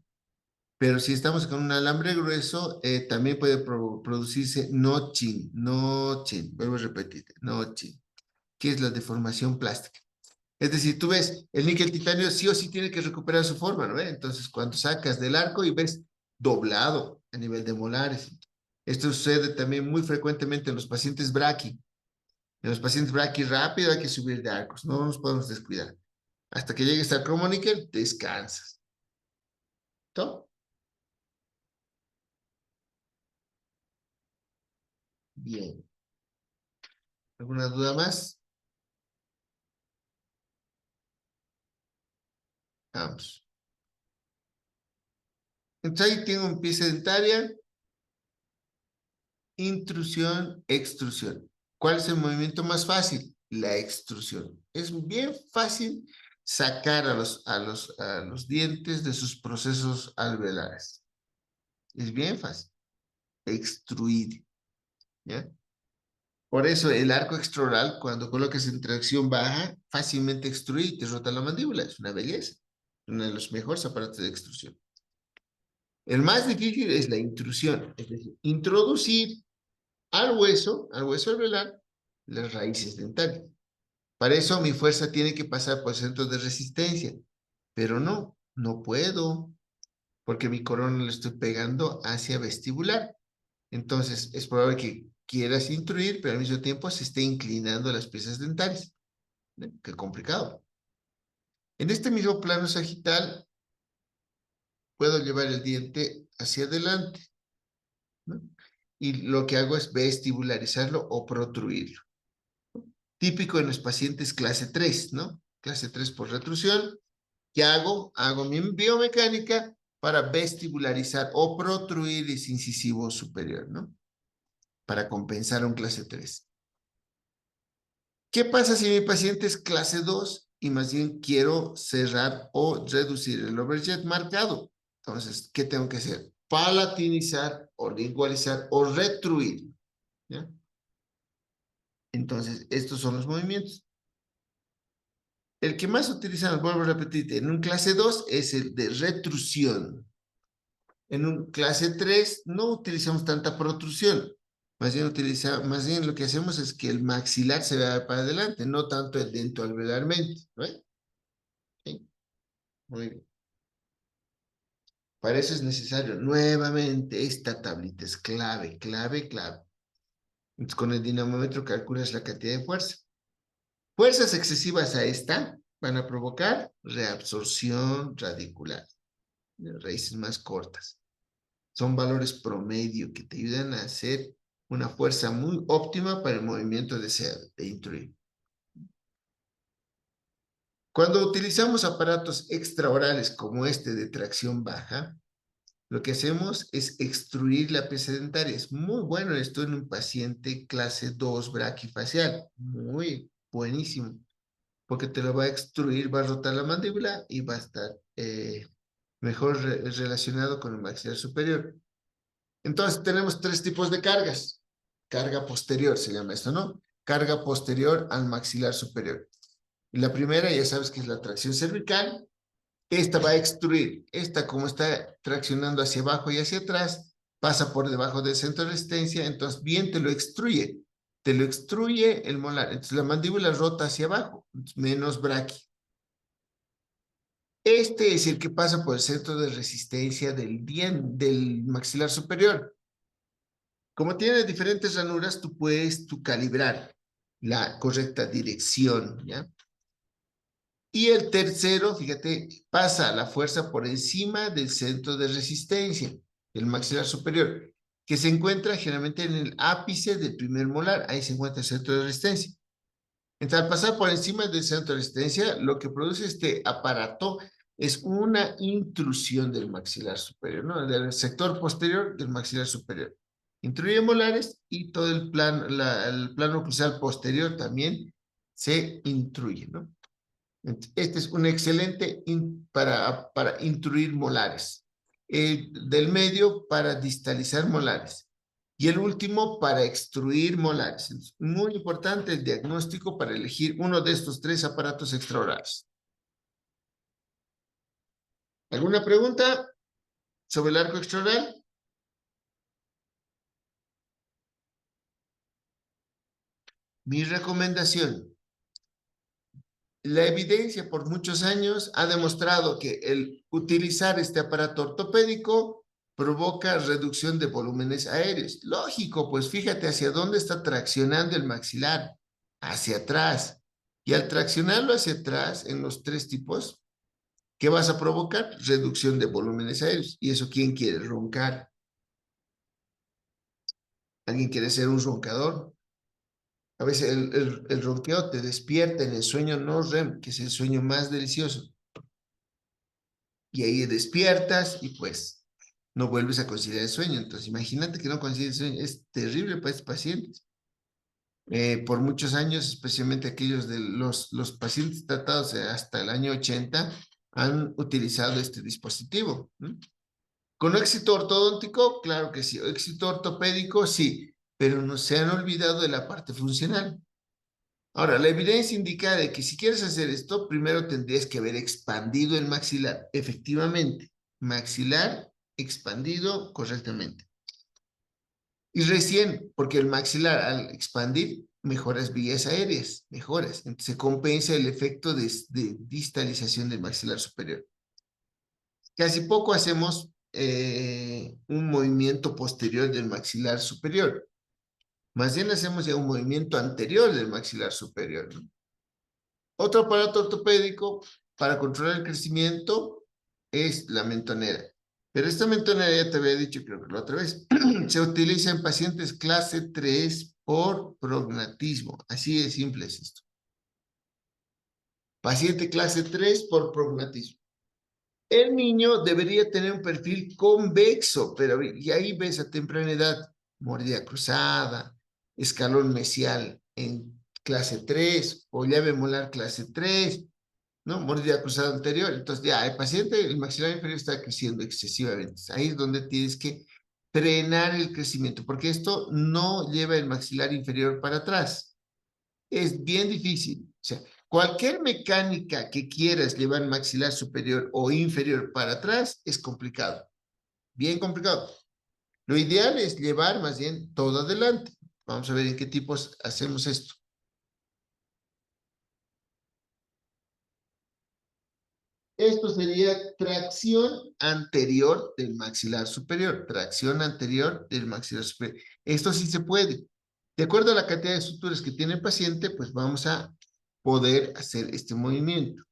Pero si estamos con un alambre grueso, también puede producirse notching, notching, vuelvo a repetir, notching, que es la deformación plástica. Es decir, tú ves, el níquel titanio sí o sí tiene que recuperar su forma, ¿no? Entonces, cuando sacas del arco y ves doblado a nivel de molares. Esto sucede también muy frecuentemente en los pacientes braqui. En los pacientes braqui rápido hay que subir de arcos, no nos podemos descuidar. Hasta que llegues al cromoníquel, descansas. ¿Todo? Bien. ¿Alguna duda más? Vamos. Entonces ahí tengo un pieza dentaria, intrusión, extrusión. ¿Cuál es el movimiento más fácil? La extrusión. Es bien fácil sacar a los dientes de sus procesos alveolares. Es bien fácil. Extruir, ¿ya? Por eso el arco extraoral, cuando colocas en tracción baja, fácilmente extruye y te rota la mandíbula. Es una belleza. Uno de los mejores aparatos de extrusión. El más difícil es la intrusión, es decir, introducir al hueso alveolar, las raíces dentales. Para eso mi fuerza tiene que pasar por centros de resistencia, pero no puedo, porque mi corona le estoy pegando hacia vestibular. Entonces, es probable que quieras intruir, pero al mismo tiempo se esté inclinando las piezas dentales. ¿No? Qué complicado. En este mismo plano sagital, puedo llevar el diente hacia adelante, ¿no? Y lo que hago es vestibularizarlo o protruirlo. Típico en los pacientes clase 3, ¿no? Clase 3 por retrusión. ¿Qué hago? Hago mi biomecánica para vestibularizar o protruir ese incisivo superior, ¿no? Para compensar un clase 3. ¿Qué pasa si mi paciente es clase 2 y más bien quiero cerrar o reducir el overjet marcado? Entonces, ¿qué tengo que hacer? Palatinizar o lingualizar o retruir, ¿ya? Entonces, estos son los movimientos. El que más utilizamos, vuelvo a repetir, en un clase 2 es el de retrusión. En un clase 3 no utilizamos tanta protrusión. Más bien lo que hacemos es que el maxilar se vea para adelante, no tanto el dentoalveolarmente, ¿no? ¿Sí? Muy bien. Para eso es necesario nuevamente esta tablita, es clave, clave, clave. Entonces, con el dinamómetro calculas la cantidad de fuerza. Fuerzas excesivas a esta van a provocar reabsorción radicular, de raíces más cortas. Son valores promedio que te ayudan a hacer una fuerza muy óptima para el movimiento deseado de intruir. Cuando utilizamos aparatos extraorales como este de tracción baja, lo que hacemos es extruir la pieza dentaria. Es muy bueno esto en un paciente clase 2 braquifacial. Muy buenísimo. Porque te lo va a extruir, va a rotar la mandíbula y va a estar mejor relacionado con el maxilar superior. Entonces tenemos tres tipos de cargas. Carga posterior se llama esto, ¿no? Carga posterior al maxilar superior. Y la primera ya sabes que es la tracción cervical. Esta va a extruir. Esta, como está traccionando hacia abajo y hacia atrás, pasa por debajo del centro de resistencia, entonces bien te lo extruye. Te lo extruye el molar. Entonces la mandíbula rota hacia abajo, menos braquia. Este es el que pasa por el centro de resistencia del maxilar superior. Como tiene diferentes ranuras, tú puedes calibrar la correcta dirección, ¿ya? Y el tercero, fíjate, pasa la fuerza por encima del centro de resistencia, el maxilar superior, que se encuentra generalmente en el ápice del primer molar. Ahí se encuentra el centro de resistencia. Entonces, al pasar por encima del centro de resistencia, lo que produce este aparato es una intrusión del maxilar superior, ¿no? Del sector posterior del maxilar superior. Intruye molares y todo el plano oclusal posterior también se intruye, ¿no? Este es un excelente para intruir molares. Del medio para distalizar molares. Y el último para extruir molares. Es muy importante el diagnóstico para elegir uno de estos tres aparatos extraorales. ¿Alguna pregunta sobre el arco extraoral? Mi recomendación. La evidencia por muchos años ha demostrado que el utilizar este aparato ortopédico provoca reducción de volúmenes aéreos. Lógico, pues fíjate hacia dónde está traccionando el maxilar, hacia atrás. Y al traccionarlo hacia atrás en los tres tipos, ¿qué vas a provocar? Reducción de volúmenes aéreos. ¿Y eso quién quiere? Roncar. ¿Alguien quiere ser un roncador? A veces el ronqueo te despierta en el sueño no REM, que es el sueño más delicioso. Y ahí despiertas y pues no vuelves a conciliar el sueño. Entonces, imagínate que no concilies el sueño. Es terrible para estos pacientes. Por muchos años, especialmente aquellos de los pacientes tratados hasta el año 80, han utilizado este dispositivo. ¿No? ¿Con éxito ortodóntico? Claro que sí. ¿Éxito ortopédico? Sí. Pero no se han olvidado de la parte funcional. Ahora, la evidencia indica de que si quieres hacer esto, primero tendrías que haber expandido el maxilar, efectivamente. Maxilar expandido correctamente. Y recién, porque el maxilar al expandir, mejoras vías aéreas, mejoras. Entonces se compensa el efecto de distalización del maxilar superior. Casi poco hacemos un movimiento posterior del maxilar superior. Más bien hacemos ya un movimiento anterior del maxilar superior, ¿no? Otro aparato ortopédico para controlar el crecimiento es la mentonera. Pero esta mentonera, ya te había dicho, creo que la otra vez, se utiliza en pacientes clase 3 por prognatismo. Así de simple es esto. Paciente clase 3 por prognatismo. El niño debería tener un perfil convexo, pero y ahí ves a temprana edad, mordida cruzada, escalón mesial en clase 3 o llave molar clase 3, ¿no? Mordida cruzada anterior. Entonces ya el paciente, el maxilar inferior está creciendo excesivamente. Ahí es donde tienes que frenar el crecimiento, porque esto no lleva el maxilar inferior para atrás. Es bien difícil. O sea, Cualquier mecánica que quieras llevar maxilar superior o inferior para atrás es complicado, bien complicado. Lo ideal es llevar más bien todo adelante. Vamos a ver en qué tipos hacemos esto. Esto sería tracción anterior del maxilar superior. Tracción anterior del maxilar superior. Esto sí se puede. De acuerdo a la cantidad de suturas que tiene el paciente, pues vamos a poder hacer este movimiento.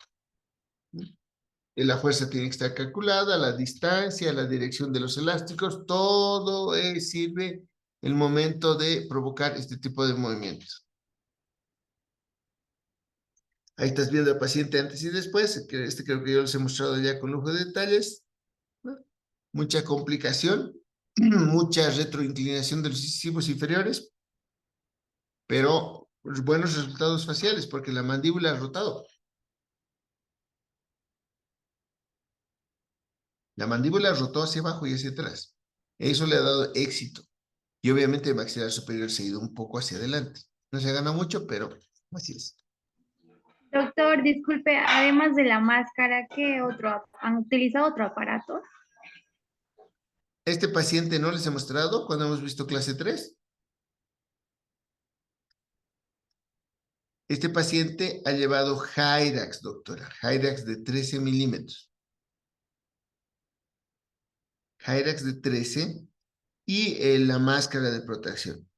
La fuerza tiene que estar calculada, la distancia, la dirección de los elásticos, todo sirve el momento de provocar este tipo de movimientos. Ahí estás viendo al paciente antes y después. Este creo que yo les he mostrado ya con lujo de detalles, ¿no? Mucha complicación, mucha retroinclinación de los incisivos inferiores, pero buenos resultados faciales porque la mandíbula ha rotado. La mandíbula rotó hacia abajo y hacia atrás. Eso le ha dado éxito. Y obviamente el maxilar superior se ha ido un poco hacia adelante. No se gana mucho, pero así es. Doctor, disculpe, además de la máscara, ¿qué otro han utilizado otro aparato? Este paciente no les he mostrado cuando hemos visto clase 3. Este paciente ha llevado Hyrax, doctora. Hyrax de 13 milímetros. Hyrax de 13 y la máscara de protección.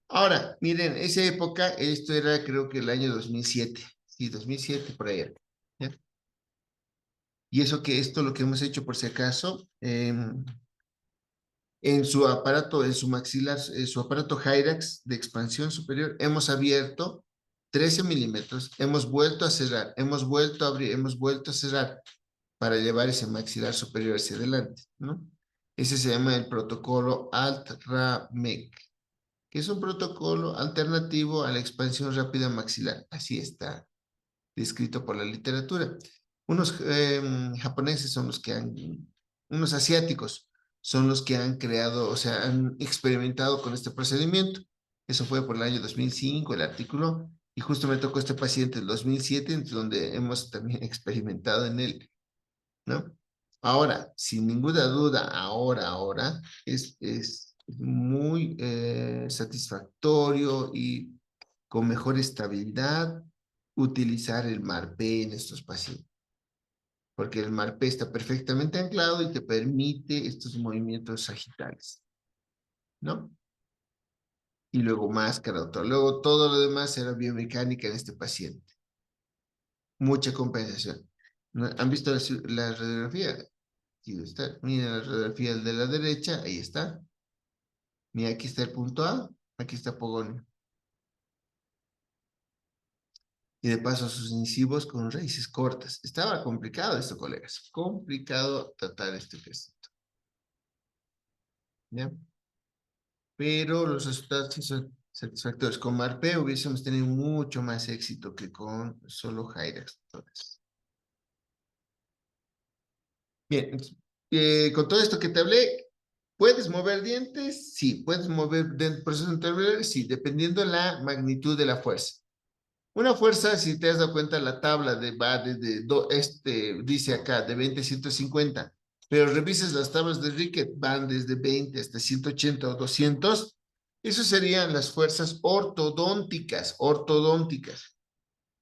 Ahora, miren, esa época, esto era creo que el año 2007. Sí, 2007 por ahí. ¿Ya? Y eso que esto lo que hemos hecho por si acaso, en su aparato, en su maxilar, en su aparato Hyrax de expansión superior, hemos abierto 13 milímetros, hemos vuelto a cerrar, hemos vuelto a abrir, hemos vuelto a cerrar para llevar ese maxilar superior hacia adelante, ¿no? Ese se llama el protocolo ALT-RA-MEC, que es un protocolo alternativo a la expansión rápida maxilar. Así está descrito por la literatura. Unos japoneses son los que han, unos asiáticos son los que han creado, o sea, han experimentado con este procedimiento. Eso fue por el año 2005, el artículo, y justo me tocó este paciente en 2007, donde hemos también experimentado en él, ¿no? Ahora, sin ninguna duda, ahora es muy satisfactorio y con mejor estabilidad utilizar el MARPE en estos pacientes, porque el MARPE está perfectamente anclado y te permite estos movimientos sagitales, ¿no? Y luego máscara, luego todo lo demás era biomecánica en este paciente. Mucha compensación. ¿Han visto la radiografía? Aquí está. Miren la radiografía de la derecha, ahí está. Mira, aquí está el punto A, aquí está Pogonio. Y de paso sus incisivos con raíces cortas. Estaba complicado esto, colegas. Complicado tratar este ejército. ¿Ya? Pero los resultados sí son satisfactorios. Con Marpe hubiésemos tenido mucho más éxito que con solo Hyrax. Bien, con todo esto que te hablé, ¿puedes mover dientes? Sí. ¿Puedes mover procesos intervelares? Sí, dependiendo de la magnitud de la fuerza. Una fuerza, si te has dado cuenta, la tabla va desde, dice acá, de 20 a 150, pero revises las tablas de Rickett, van desde 20 hasta 180 o 200. Esas serían las fuerzas ortodónticas.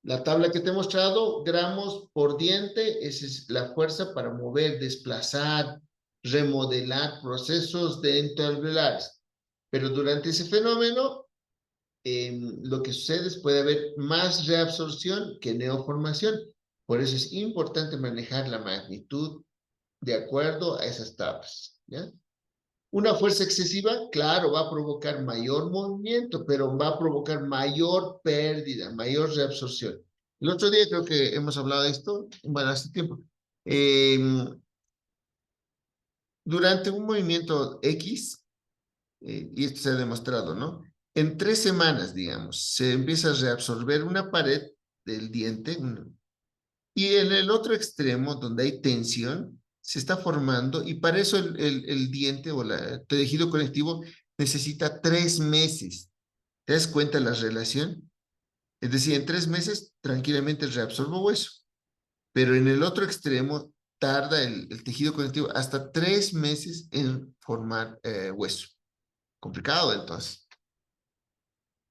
La tabla que te he mostrado, gramos por diente, esa es la fuerza para mover, desplazar, remodelar procesos dentoalveolares. Pero durante ese fenómeno, lo que sucede es puede haber más reabsorción que neoformación. Por eso es importante manejar la magnitud de acuerdo a esas tablas, ¿ya? Una fuerza excesiva, claro, va a provocar mayor movimiento, pero va a provocar mayor pérdida, mayor reabsorción. El otro día creo que hemos hablado de esto, bueno, hace tiempo. Eh, Durante un movimiento X, y esto se ha demostrado, ¿no? En 3 semanas, digamos, se empieza a reabsorber una pared del diente y en el otro extremo, donde hay tensión, se está formando y para eso el diente o el tejido conectivo necesita 3 meses. ¿Te das cuenta la relación? Es decir, en 3 meses tranquilamente reabsorbo hueso. Pero en el otro extremo tarda el tejido conectivo hasta 3 meses en formar hueso. Complicado entonces.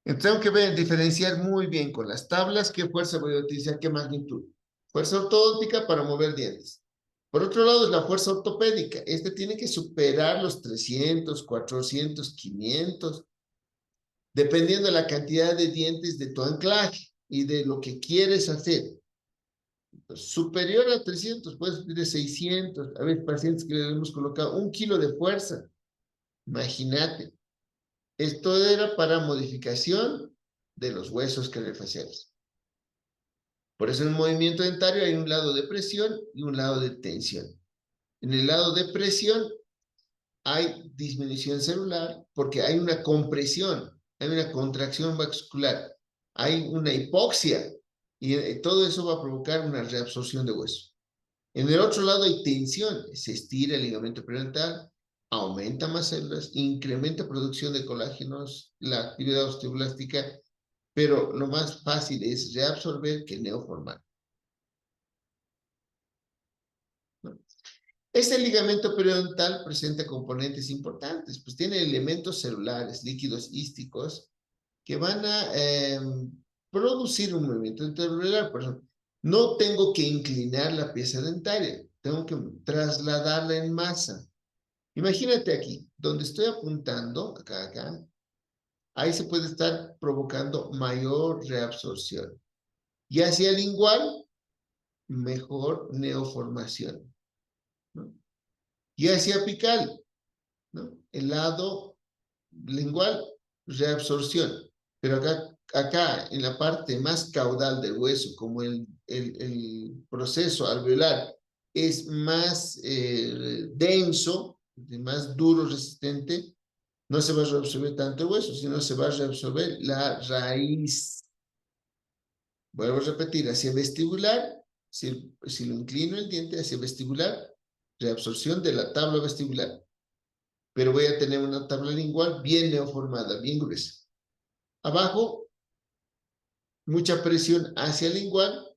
Entonces tengo que ver, diferenciar muy bien con las tablas qué fuerza voy a utilizar, qué magnitud. Fuerza ortodóntica para mover dientes. Por otro lado es la fuerza ortopédica. Este tiene que superar los 300, 400, 500, dependiendo de la cantidad de dientes de tu anclaje y de lo que quieres hacer. Superior a 300, puedes subir de 600. A ver, pacientes que le hemos colocado 1 kilo de fuerza. Imagínate. Esto era para modificación de los huesos craneofaciales. Por eso en el movimiento dentario hay un lado de presión y un lado de tensión. En el lado de presión hay disminución celular porque hay una compresión, hay una contracción vascular, hay una hipoxia y todo eso va a provocar una reabsorción de hueso. En el otro lado hay tensión, se estira el ligamento periodontal, aumenta más células, incrementa producción de colágenos, la actividad osteoblástica, pero lo más fácil es reabsorber que neoformar. ¿No? Este ligamento periodontal presenta componentes importantes, pues tiene elementos celulares, líquidos hísticos, que van a producir un movimiento intercelular. Por ejemplo, no tengo que inclinar la pieza dentaria, tengo que trasladarla en masa. Imagínate aquí, donde estoy apuntando, acá, ahí se puede estar provocando mayor reabsorción. Y hacia el lingual, mejor neoformación, ¿no? Y hacia apical, ¿no? El lado lingual, reabsorción. Pero acá en la parte más caudal del hueso, como el proceso alveolar es más denso, más duro, resistente, no se va a reabsorber tanto el hueso, sino se va a reabsorber la raíz. Vuelvo a repetir, hacia vestibular, si lo inclino el diente hacia vestibular, reabsorción de la tabla vestibular. Pero voy a tener una tabla lingual bien neoformada, bien gruesa. Abajo, mucha presión hacia el lingual,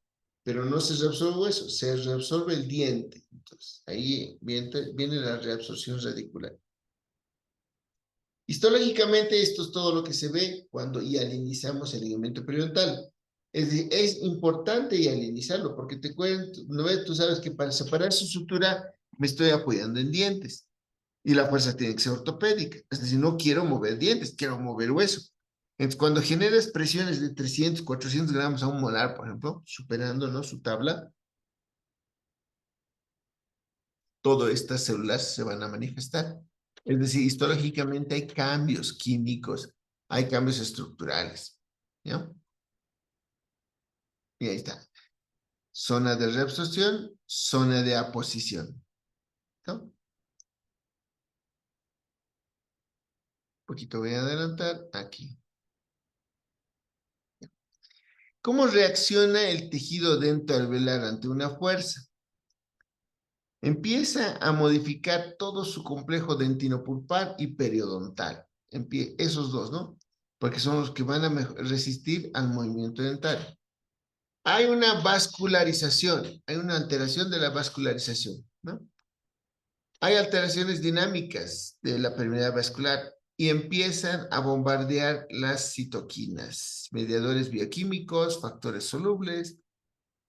pero no se reabsorbe el hueso, se reabsorbe el diente. Entonces, ahí viene la reabsorción radicular. Histológicamente, esto es todo lo que se ve cuando hialinizamos el ligamento periodontal. Es decir, es importante hialinizarlo porque te cuento, ¿no ves? Tú sabes que para separar su sutura me estoy apoyando en dientes y la fuerza tiene que ser ortopédica. Es decir, no quiero mover dientes, quiero mover hueso. Entonces, cuando generas presiones de 300, 400 gramos a un molar, por ejemplo, superando, ¿no?, su tabla, todas estas células se van a manifestar. Es decir, histológicamente hay cambios químicos, hay cambios estructurales, ¿no? Y ahí está. Zona de reabsorción, zona de aposición, ¿no? Un poquito voy a adelantar aquí. ¿Cómo reacciona el tejido dentoalveolar ante una fuerza? Empieza a modificar todo su complejo dentinopulpar y periodontal. Esos dos, ¿no? Porque son los que van a resistir al movimiento dental. Hay una vascularización, hay una alteración de la vascularización, ¿no? Hay alteraciones dinámicas de la permeabilidad vascular y empiezan a bombardear las citoquinas, mediadores bioquímicos, factores solubles.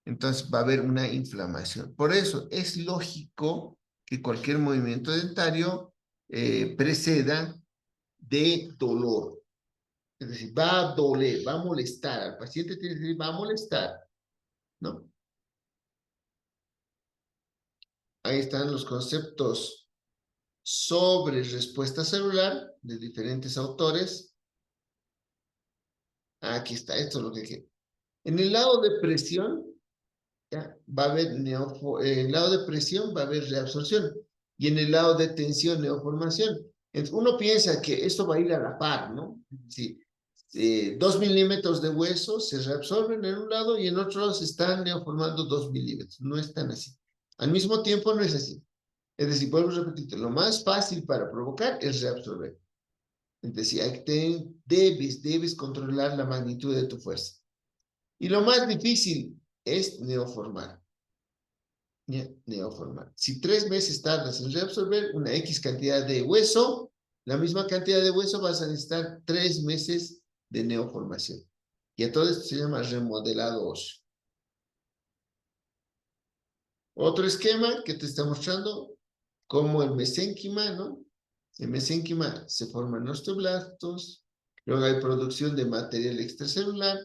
Entonces va a haber una inflamación. Por eso es lógico que cualquier movimiento dentario preceda de dolor. Es decir, va a doler, va a molestar. Al paciente tiene que decir, va a molestar, ¿no? Ahí están los conceptos sobre respuesta celular de diferentes autores. Aquí está, esto es lo que quiero. En el lado de presión, ¿ya?, va a haber en el lado de presión va a haber reabsorción y en el lado de tensión, neoformación. Entonces, uno piensa que esto va a ir a la par, ¿no? Si 2 milímetros de hueso se reabsorben en un lado y en otro lado se están neoformando 2 milímetros. No es tan así. Al mismo tiempo no es así. Es decir, vuelvo a repetir, lo más fácil para provocar es reabsorber. Es decir, debes controlar la magnitud de tu fuerza. Y lo más difícil es neoformar. Neoformar. Si 3 meses tardas en reabsorber una X cantidad de hueso, la misma cantidad de hueso vas a necesitar 3 meses de neoformación. Y a todo esto se llama remodelado óseo. Otro esquema que te está mostrando como el mesénquima, ¿no? El mesénquima se forman osteoblastos, luego hay producción de material extracelular,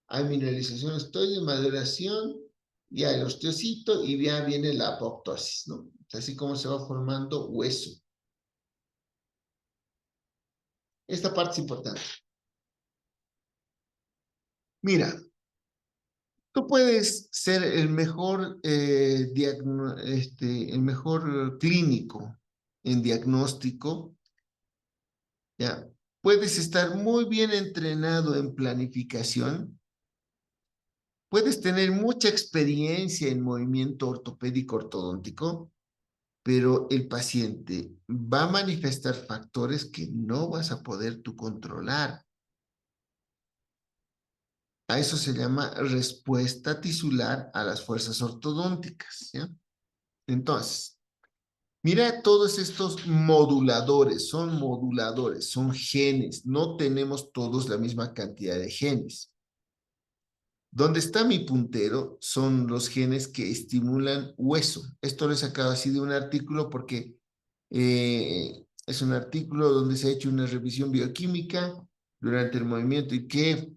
hay mineralización osteoide, maduración, y hay el osteocito y ya viene la apoptosis, ¿no? Así como se va formando hueso. Esta parte es importante. Mira, tú puedes ser el mejor, el mejor clínico en diagnóstico, ¿ya? Puedes estar muy bien entrenado en planificación, puedes tener mucha experiencia en movimiento ortopédico ortodóntico, pero el paciente va a manifestar factores que no vas a poder tú controlar. A eso se llama respuesta tisular a las fuerzas ortodónticas, ¿ya? Entonces, mira todos estos moduladores, son genes, no tenemos todos la misma cantidad de genes. Donde está mi puntero son los genes que estimulan hueso. Esto lo he sacado así de un artículo porque es un artículo donde se ha hecho una revisión bioquímica durante el movimiento y qué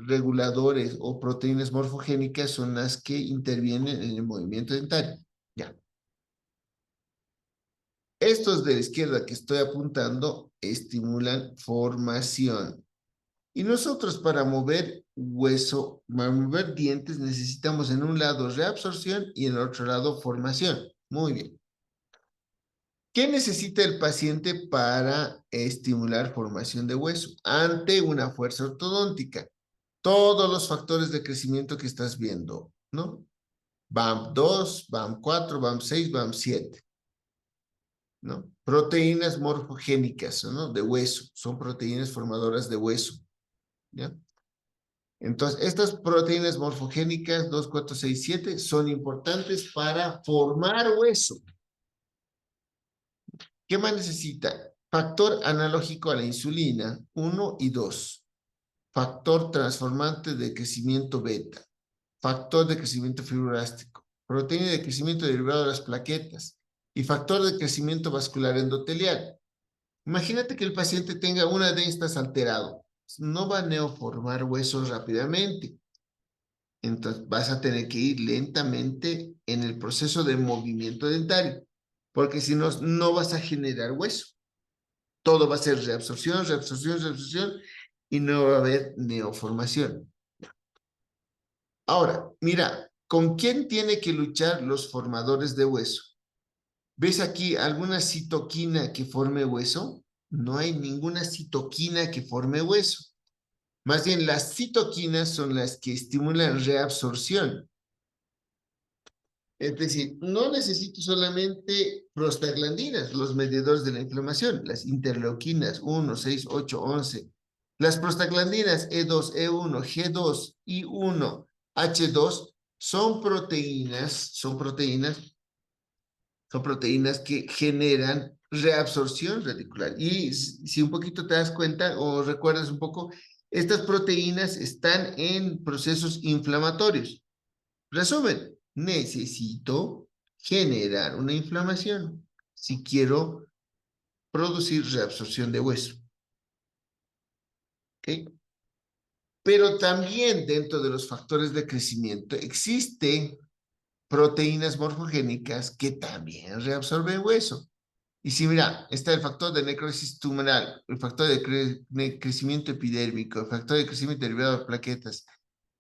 reguladores o proteínas morfogénicas son las que intervienen en el movimiento dentario. Ya. Estos de la izquierda que estoy apuntando estimulan formación. Y nosotros para mover hueso, para mover dientes, necesitamos en un lado reabsorción y en el otro lado formación. Muy bien. ¿Qué necesita el paciente para estimular formación de hueso? Ante una fuerza ortodóntica. Todos los factores de crecimiento que estás viendo, ¿no? BAMP2, BAMP4, BAMP6, BAMP7, ¿no? Proteínas morfogénicas, ¿no? De hueso. Son proteínas formadoras de hueso, ¿ya? Entonces, estas proteínas morfogénicas 2, 4, 6, 7 son importantes para formar hueso. ¿Qué más necesita? Factor analógico a la insulina, 1 y 2. Factor transformante de crecimiento beta. Factor de crecimiento fibroelástico. Proteína de crecimiento derivado de las plaquetas. Y factor de crecimiento vascular endotelial. Imagínate que el paciente tenga una de estas alterado. No va a neoformar huesos rápidamente. Entonces vas a tener que ir lentamente en el proceso de movimiento dentario, porque si no, no vas a generar hueso. Todo va a ser reabsorción, reabsorción, reabsorción, y no va a haber neoformación. Ahora, mira, ¿con quién tiene que luchar los formadores de hueso? ¿Ves aquí alguna citoquina que forme hueso? No hay ninguna citoquina que forme hueso. Más bien, las citoquinas son las que estimulan reabsorción. Es decir, no necesito solamente prostaglandinas, los mediadores de la inflamación, las interleuquinas 1, 6, 8, 11. Las prostaglandinas E2, E1, G2, I1, H2 son proteínas que generan reabsorción reticular. Y si un poquito te das cuenta o recuerdas un poco, estas proteínas están en procesos inflamatorios. Resumen, necesito generar una inflamación si quiero producir reabsorción de hueso. ¿Okay? Pero también dentro de los factores de crecimiento existen proteínas morfogénicas que también reabsorben hueso. Y si mira, está el factor de necrosis tumoral, el factor de crecimiento epidérmico, el factor de crecimiento derivado de plaquetas,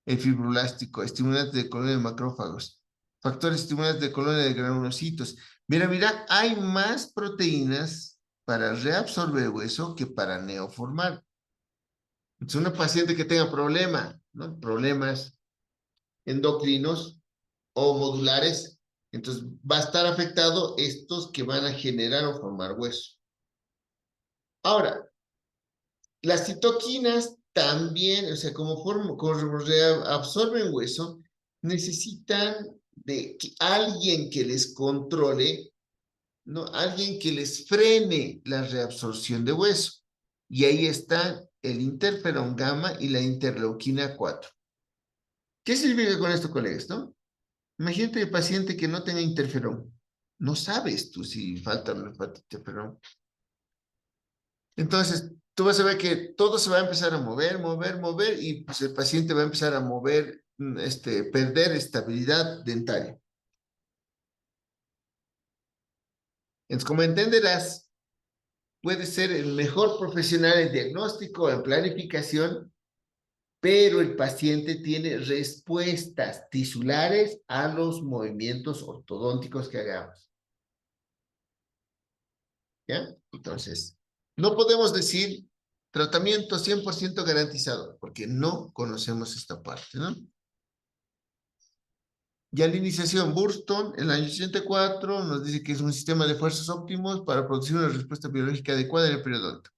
el fibroelástico, estimulantes de colonia de macrófagos, factores estimulantes de colonia de granulocitos. Mira, hay más proteínas para reabsorber hueso que para neoformar. Entonces, una paciente que tenga problemas endocrinos o modulares, entonces va a estar afectado estos que van a generar o formar hueso. Ahora, las citoquinas también, o sea, como reabsorben hueso, necesitan de alguien que les controle, ¿no? Alguien que les frene la reabsorción de hueso. Y ahí está el interferón gamma y la interleuquina 4. ¿Qué significa con esto, colegas, no? Imagínate el paciente que no tenga interferón. No sabes tú si falta o no falta interferón. Entonces, tú vas a ver que todo se va a empezar a mover, y pues el paciente va a empezar a perder estabilidad dentaria. Entonces, como entenderás, puede ser el mejor profesional en diagnóstico, en planificación, pero el paciente tiene respuestas tisulares a los movimientos ortodónticos que hagamos. ¿Ya? Entonces, no podemos decir tratamiento 100% garantizado, porque no conocemos esta parte, ¿no? Ya la iniciación, Burston, en el año 84, nos dice que es un sistema de fuerzas óptimos para producir una respuesta biológica adecuada en el periodonto.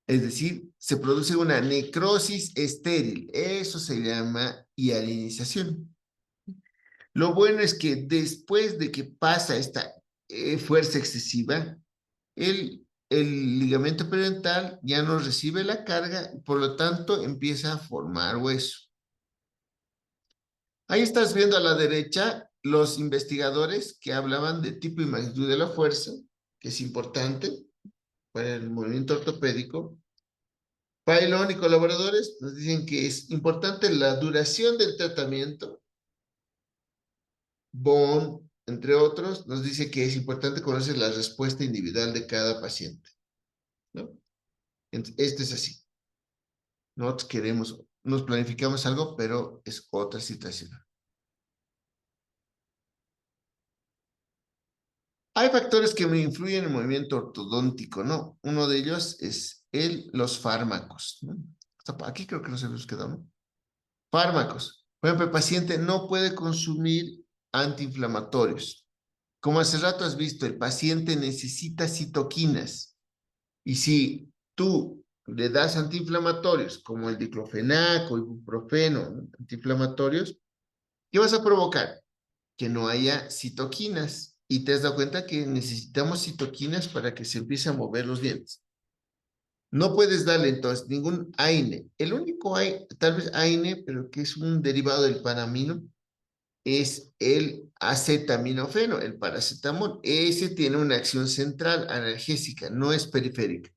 Es decir, se produce una necrosis estéril. Eso se llama hialinización. Lo bueno es que después de que pasa esta fuerza excesiva, el ligamento periodontal ya no recibe la carga, por lo tanto empieza a formar hueso. Ahí estás viendo a la derecha los investigadores que hablaban de tipo y magnitud de la fuerza, que es importante para el movimiento ortopédico. Pailón y colaboradores nos dicen que es importante la duración del tratamiento. Bond, entre otros, nos dice que es importante conocer la respuesta individual de cada paciente, ¿no? Esto es así. Nosotros nos planificamos algo, pero es otra situación. Hay factores que me influyen en el movimiento ortodóntico, ¿no? Uno de ellos es los fármacos, ¿no? Aquí creo que nos hemos quedado, ¿no? Fármacos. Por ejemplo, el paciente no puede consumir antiinflamatorios. Como hace rato has visto, el paciente necesita citoquinas. Y si tú le das antiinflamatorios, como el diclofenac o ibuprofeno, ¿no? Antiinflamatorios, ¿qué vas a provocar? Que no haya citoquinas. Y te has dado cuenta que necesitamos citoquinas para que se empiece a mover los dientes. No puedes darle entonces ningún AINE. El único tal vez AINE, pero que es un derivado del panamino, es el acetaminofeno, el paracetamol. Ese tiene una acción central analgésica, no es periférica.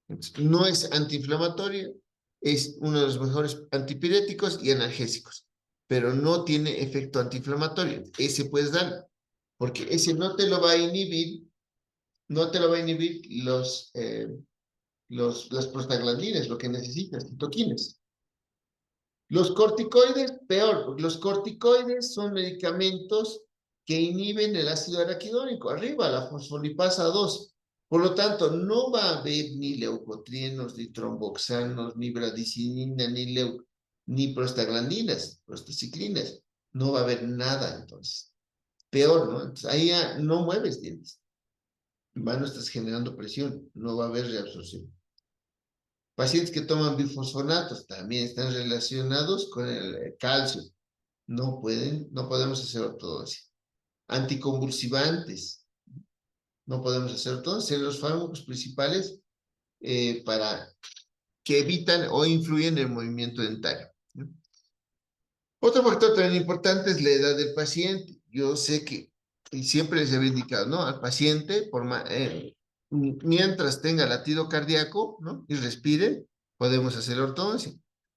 Entonces, no es antiinflamatorio, es uno de los mejores antipiréticos y analgésicos, pero no tiene efecto antiinflamatorio. Ese puedes dar, porque ese no te lo va a inhibir, no te lo va a inhibir las prostaglandinas, lo que necesitas, citoquinas. Los corticoides, peor, porque los corticoides son medicamentos que inhiben el ácido araquidónico, arriba, la fosfolipasa 2. Por lo tanto, no va a haber ni leucotrienos, ni tromboxanos, ni bradicinina, ni prostaglandinas, prostaciclinas. No va a haber nada, entonces. Peor, ¿no? Entonces, ahí ya no mueves dientes. No estás generando presión, no va a haber reabsorción. Pacientes que toman bifosfonatos también están relacionados con el calcio. No podemos hacer ortodoncia. Anticonvulsivantes, no podemos hacer ortodoncia. Son los fármacos principales para que evitan o influyen en el movimiento dentario, ¿no? Otro factor también importante es la edad del paciente. Yo sé que y siempre les he indicado, ¿no? Al paciente, mientras tenga latido cardíaco, ¿no? Y respire, podemos hacer ortodoncia.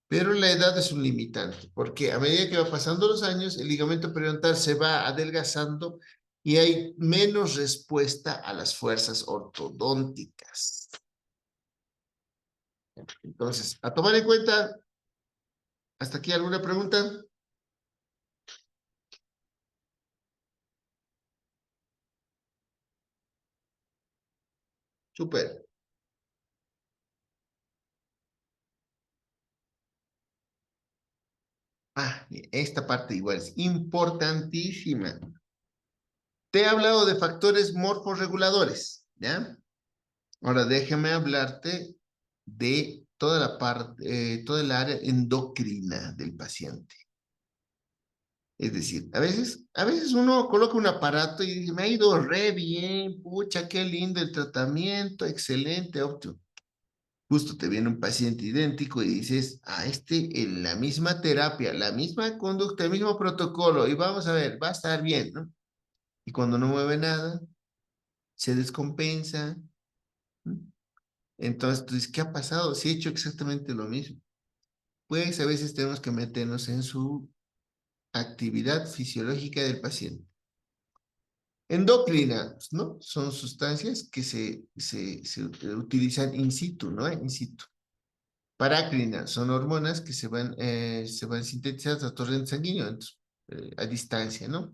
Pero la edad es un limitante, porque a medida que va pasando los años, el ligamento periodontal se va adelgazando y hay menos respuesta a las fuerzas ortodónticas. Entonces, a tomar en cuenta, ¿hasta aquí alguna pregunta? Súper. Esta parte igual es importantísima. Te he hablado de factores morforreguladores, ¿ya? Ahora déjame hablarte de toda la parte, toda el área endocrina del paciente. Es decir, a veces uno coloca un aparato y dice, me ha ido re bien, pucha, qué lindo el tratamiento, excelente, óptimo. Justo te viene un paciente idéntico y dices, a este en la misma terapia, la misma conducta, el mismo protocolo, y vamos a ver, va a estar bien, ¿no? Y cuando no mueve nada, se descompensa, ¿no? Entonces tú dices, ¿qué ha pasado? Sí he hecho exactamente lo mismo. Pues a veces tenemos que meternos en su actividad fisiológica del paciente. Endocrinas, ¿no? Son sustancias que se utilizan in situ, ¿no? In situ. Parácrinas son hormonas que se van sintetizadas a torrente sanguíneo, entonces, a distancia, ¿no?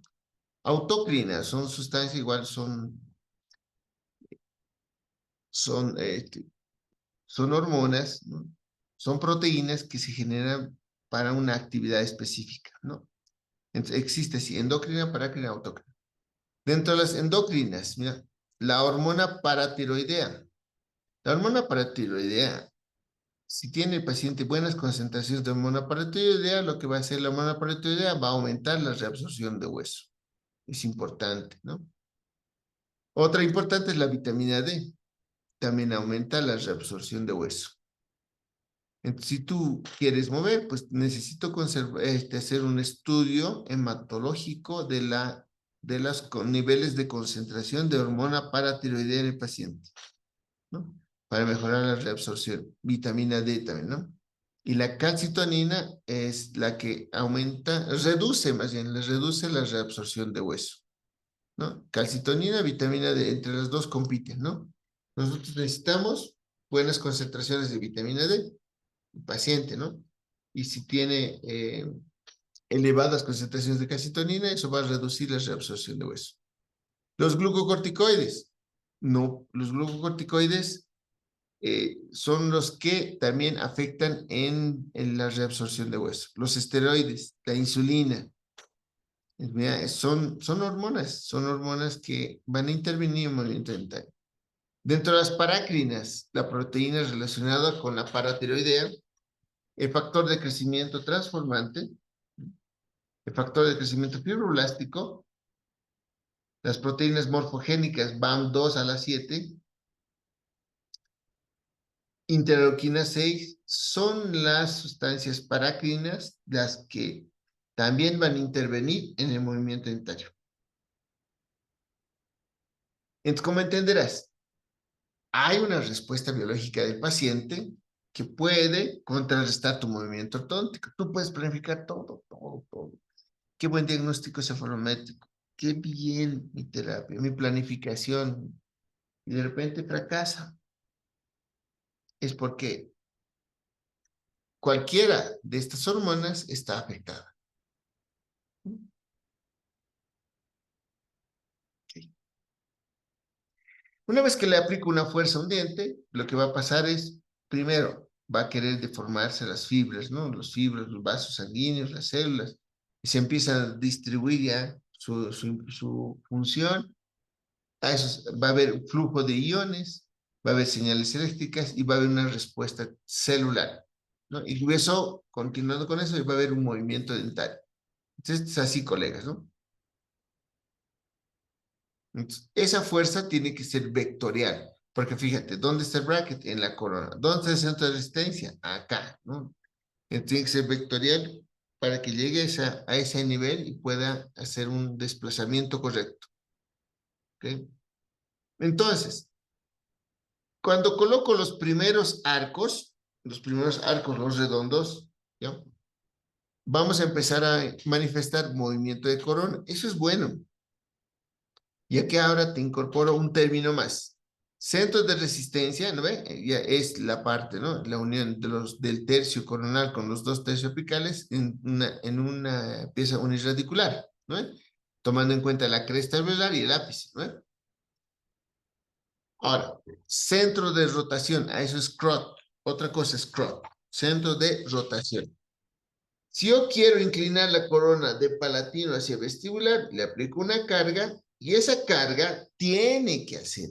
Autócrinas son sustancias, igual son, son hormonas, ¿no? Son proteínas que se generan para una actividad específica, ¿no? Entonces, existe así, endocrina, parácrina, autócrina. Dentro de las endocrinas, mira, la hormona paratiroidea. La hormona paratiroidea, si tiene el paciente buenas concentraciones de hormona paratiroidea, lo que va a hacer la hormona paratiroidea va a aumentar la reabsorción de hueso. Es importante, ¿no? Otra importante es la vitamina D. También aumenta la reabsorción de hueso. Entonces, si tú quieres mover, pues necesito hacer un estudio hematológico de los niveles de concentración de hormona paratiroidea en el paciente, ¿no? Para mejorar la reabsorción. Vitamina D también, ¿no? Y la calcitonina es la que aumenta, reduce más bien, le reduce la reabsorción de hueso, ¿no? Calcitonina, vitamina D, entre las dos compiten, ¿no? Nosotros necesitamos buenas concentraciones de vitamina D, el paciente, ¿no? Y si tiene elevadas concentraciones de calcitonina, eso va a reducir la reabsorción de hueso. Los glucocorticoides, no, los glucocorticoides son los que también afectan en la reabsorción de hueso. Los esteroides, la insulina, mira, son hormonas que van a intervenir en el movimiento dentario. Dentro de las parácrinas, la proteína relacionada con la paratiroidea, el factor de crecimiento transformante, el factor de crecimiento fibroblástico, las proteínas morfogénicas BAM2 a la 7, interleuquina 6, son las sustancias parácrinas las que también van a intervenir en el movimiento dentario. Entonces, como entenderás, hay una respuesta biológica del paciente que puede contrarrestar tu movimiento ortodóntico. Tú puedes planificar todo. Qué buen diagnóstico cefalométrico. Qué bien mi terapia, mi planificación. Y de repente fracasa. Es porque cualquiera de estas hormonas está afectada. Okay. Una vez que le aplico una fuerza a un diente, lo que va a pasar es, primero, va a querer deformarse las fibras, ¿no? Los fibras, los vasos sanguíneos, las células, y se empieza a distribuir ya su función. A eso va a haber un flujo de iones, va a haber señales eléctricas y va a haber una respuesta celular, ¿no? Y eso, continuando con eso, va a haber un movimiento dentario. Entonces, es así, colegas, ¿no? Entonces, esa fuerza tiene que ser vectorial, porque fíjate, ¿dónde está el bracket? En la corona. ¿Dónde está el centro de resistencia? Acá, ¿no? Entonces, tiene que ser vectorial para que llegue a ese nivel y pueda hacer un desplazamiento correcto. ¿Okay? Entonces, cuando coloco los primeros arcos, los redondos, ¿ya? Vamos a empezar a manifestar movimiento de corona. Eso es bueno, ya que ahora te incorporo un término más. Centros de resistencia, ¿no ve? Ya es la parte, ¿no? La unión del tercio coronal con los dos tercios apicales en una pieza uniradicular, ¿no ve? Tomando en cuenta la cresta alveolar y el ápice, ¿no ve? Ahora, centro de rotación, a eso es CROT. Otra cosa es CROT, centro de rotación. Si yo quiero inclinar la corona de palatino hacia vestibular, le aplico una carga y esa carga tiene que hacer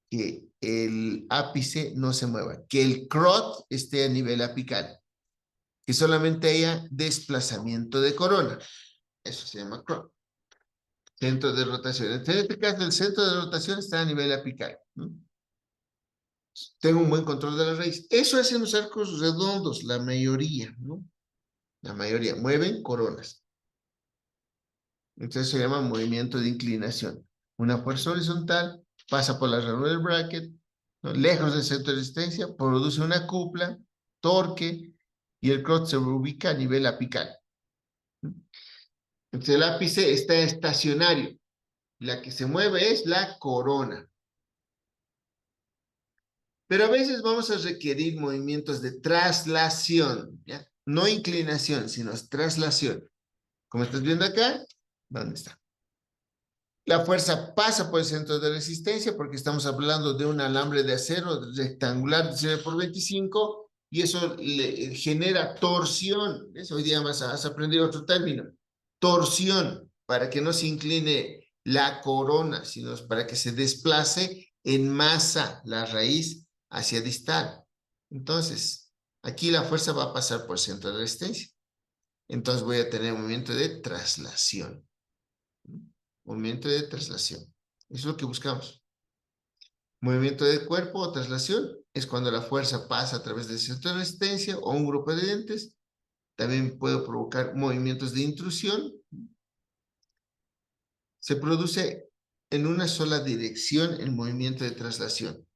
que el ápice no se mueva, que el crot esté a nivel apical, que solamente haya desplazamiento de corona. Eso se llama crot. Centro de rotación. En este caso, el centro de rotación está a nivel apical, ¿no? Tengo un buen control de la raíz. Eso hacen los arcos redondos, la mayoría, ¿no? La mayoría mueven coronas. Entonces se llama movimiento de inclinación. Una fuerza horizontal pasa por la ranura del bracket, ¿no? Lejos del centro de resistencia, produce una cupla, torque, y el crot se ubica a nivel apical. Entonces el ápice está estacionario. La que se mueve es la corona. Pero a veces vamos a requerir movimientos de traslación, ¿ya? No inclinación, sino traslación. Como estás viendo acá, ¿dónde está? La fuerza pasa por el centro de resistencia porque estamos hablando de un alambre de acero rectangular de 19 por 25 y eso le genera torsión. Hoy día has aprendido otro término. Torsión, para que no se incline la corona, sino para que se desplace en masa la raíz hacia distal. Entonces, aquí la fuerza va a pasar por el centro de resistencia. Entonces voy a tener un movimiento de traslación. Movimiento de traslación. Eso es lo que buscamos. Movimiento de cuerpo o traslación es cuando la fuerza pasa a través del centro de resistencia o un grupo de dientes. También puede provocar movimientos de intrusión. Se produce en una sola dirección el movimiento de traslación.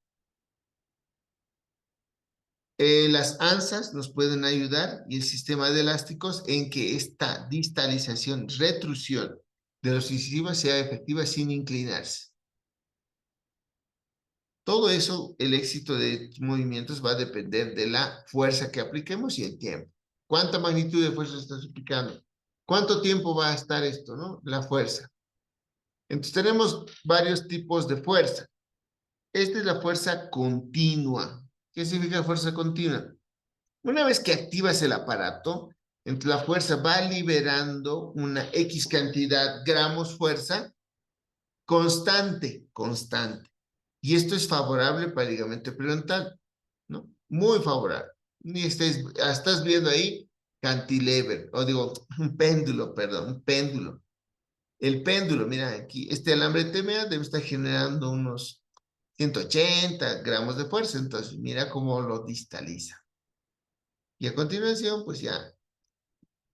Las ansas nos pueden ayudar y el sistema de elásticos en que esta distalización, retrusión de los incisivos sea efectiva sin inclinarse. Todo eso, el éxito de movimientos va a depender de la fuerza que apliquemos y el tiempo. ¿Cuánta magnitud de fuerza estás aplicando? ¿Cuánto tiempo va a estar esto, no? La fuerza. Entonces tenemos varios tipos de fuerza. Esta es la fuerza continua. ¿Qué significa fuerza continua? Una vez que activas el aparato, entonces la fuerza va liberando una X cantidad gramos fuerza constante. Y esto es favorable para el ligamento periodontal, ¿no? Muy favorable. Y estás viendo ahí cantilever, o digo, un péndulo, perdón, un péndulo. El péndulo, mira aquí, este alambre TMA debe estar generando unos 180 gramos de fuerza, entonces mira cómo lo distaliza. Y a continuación, pues ya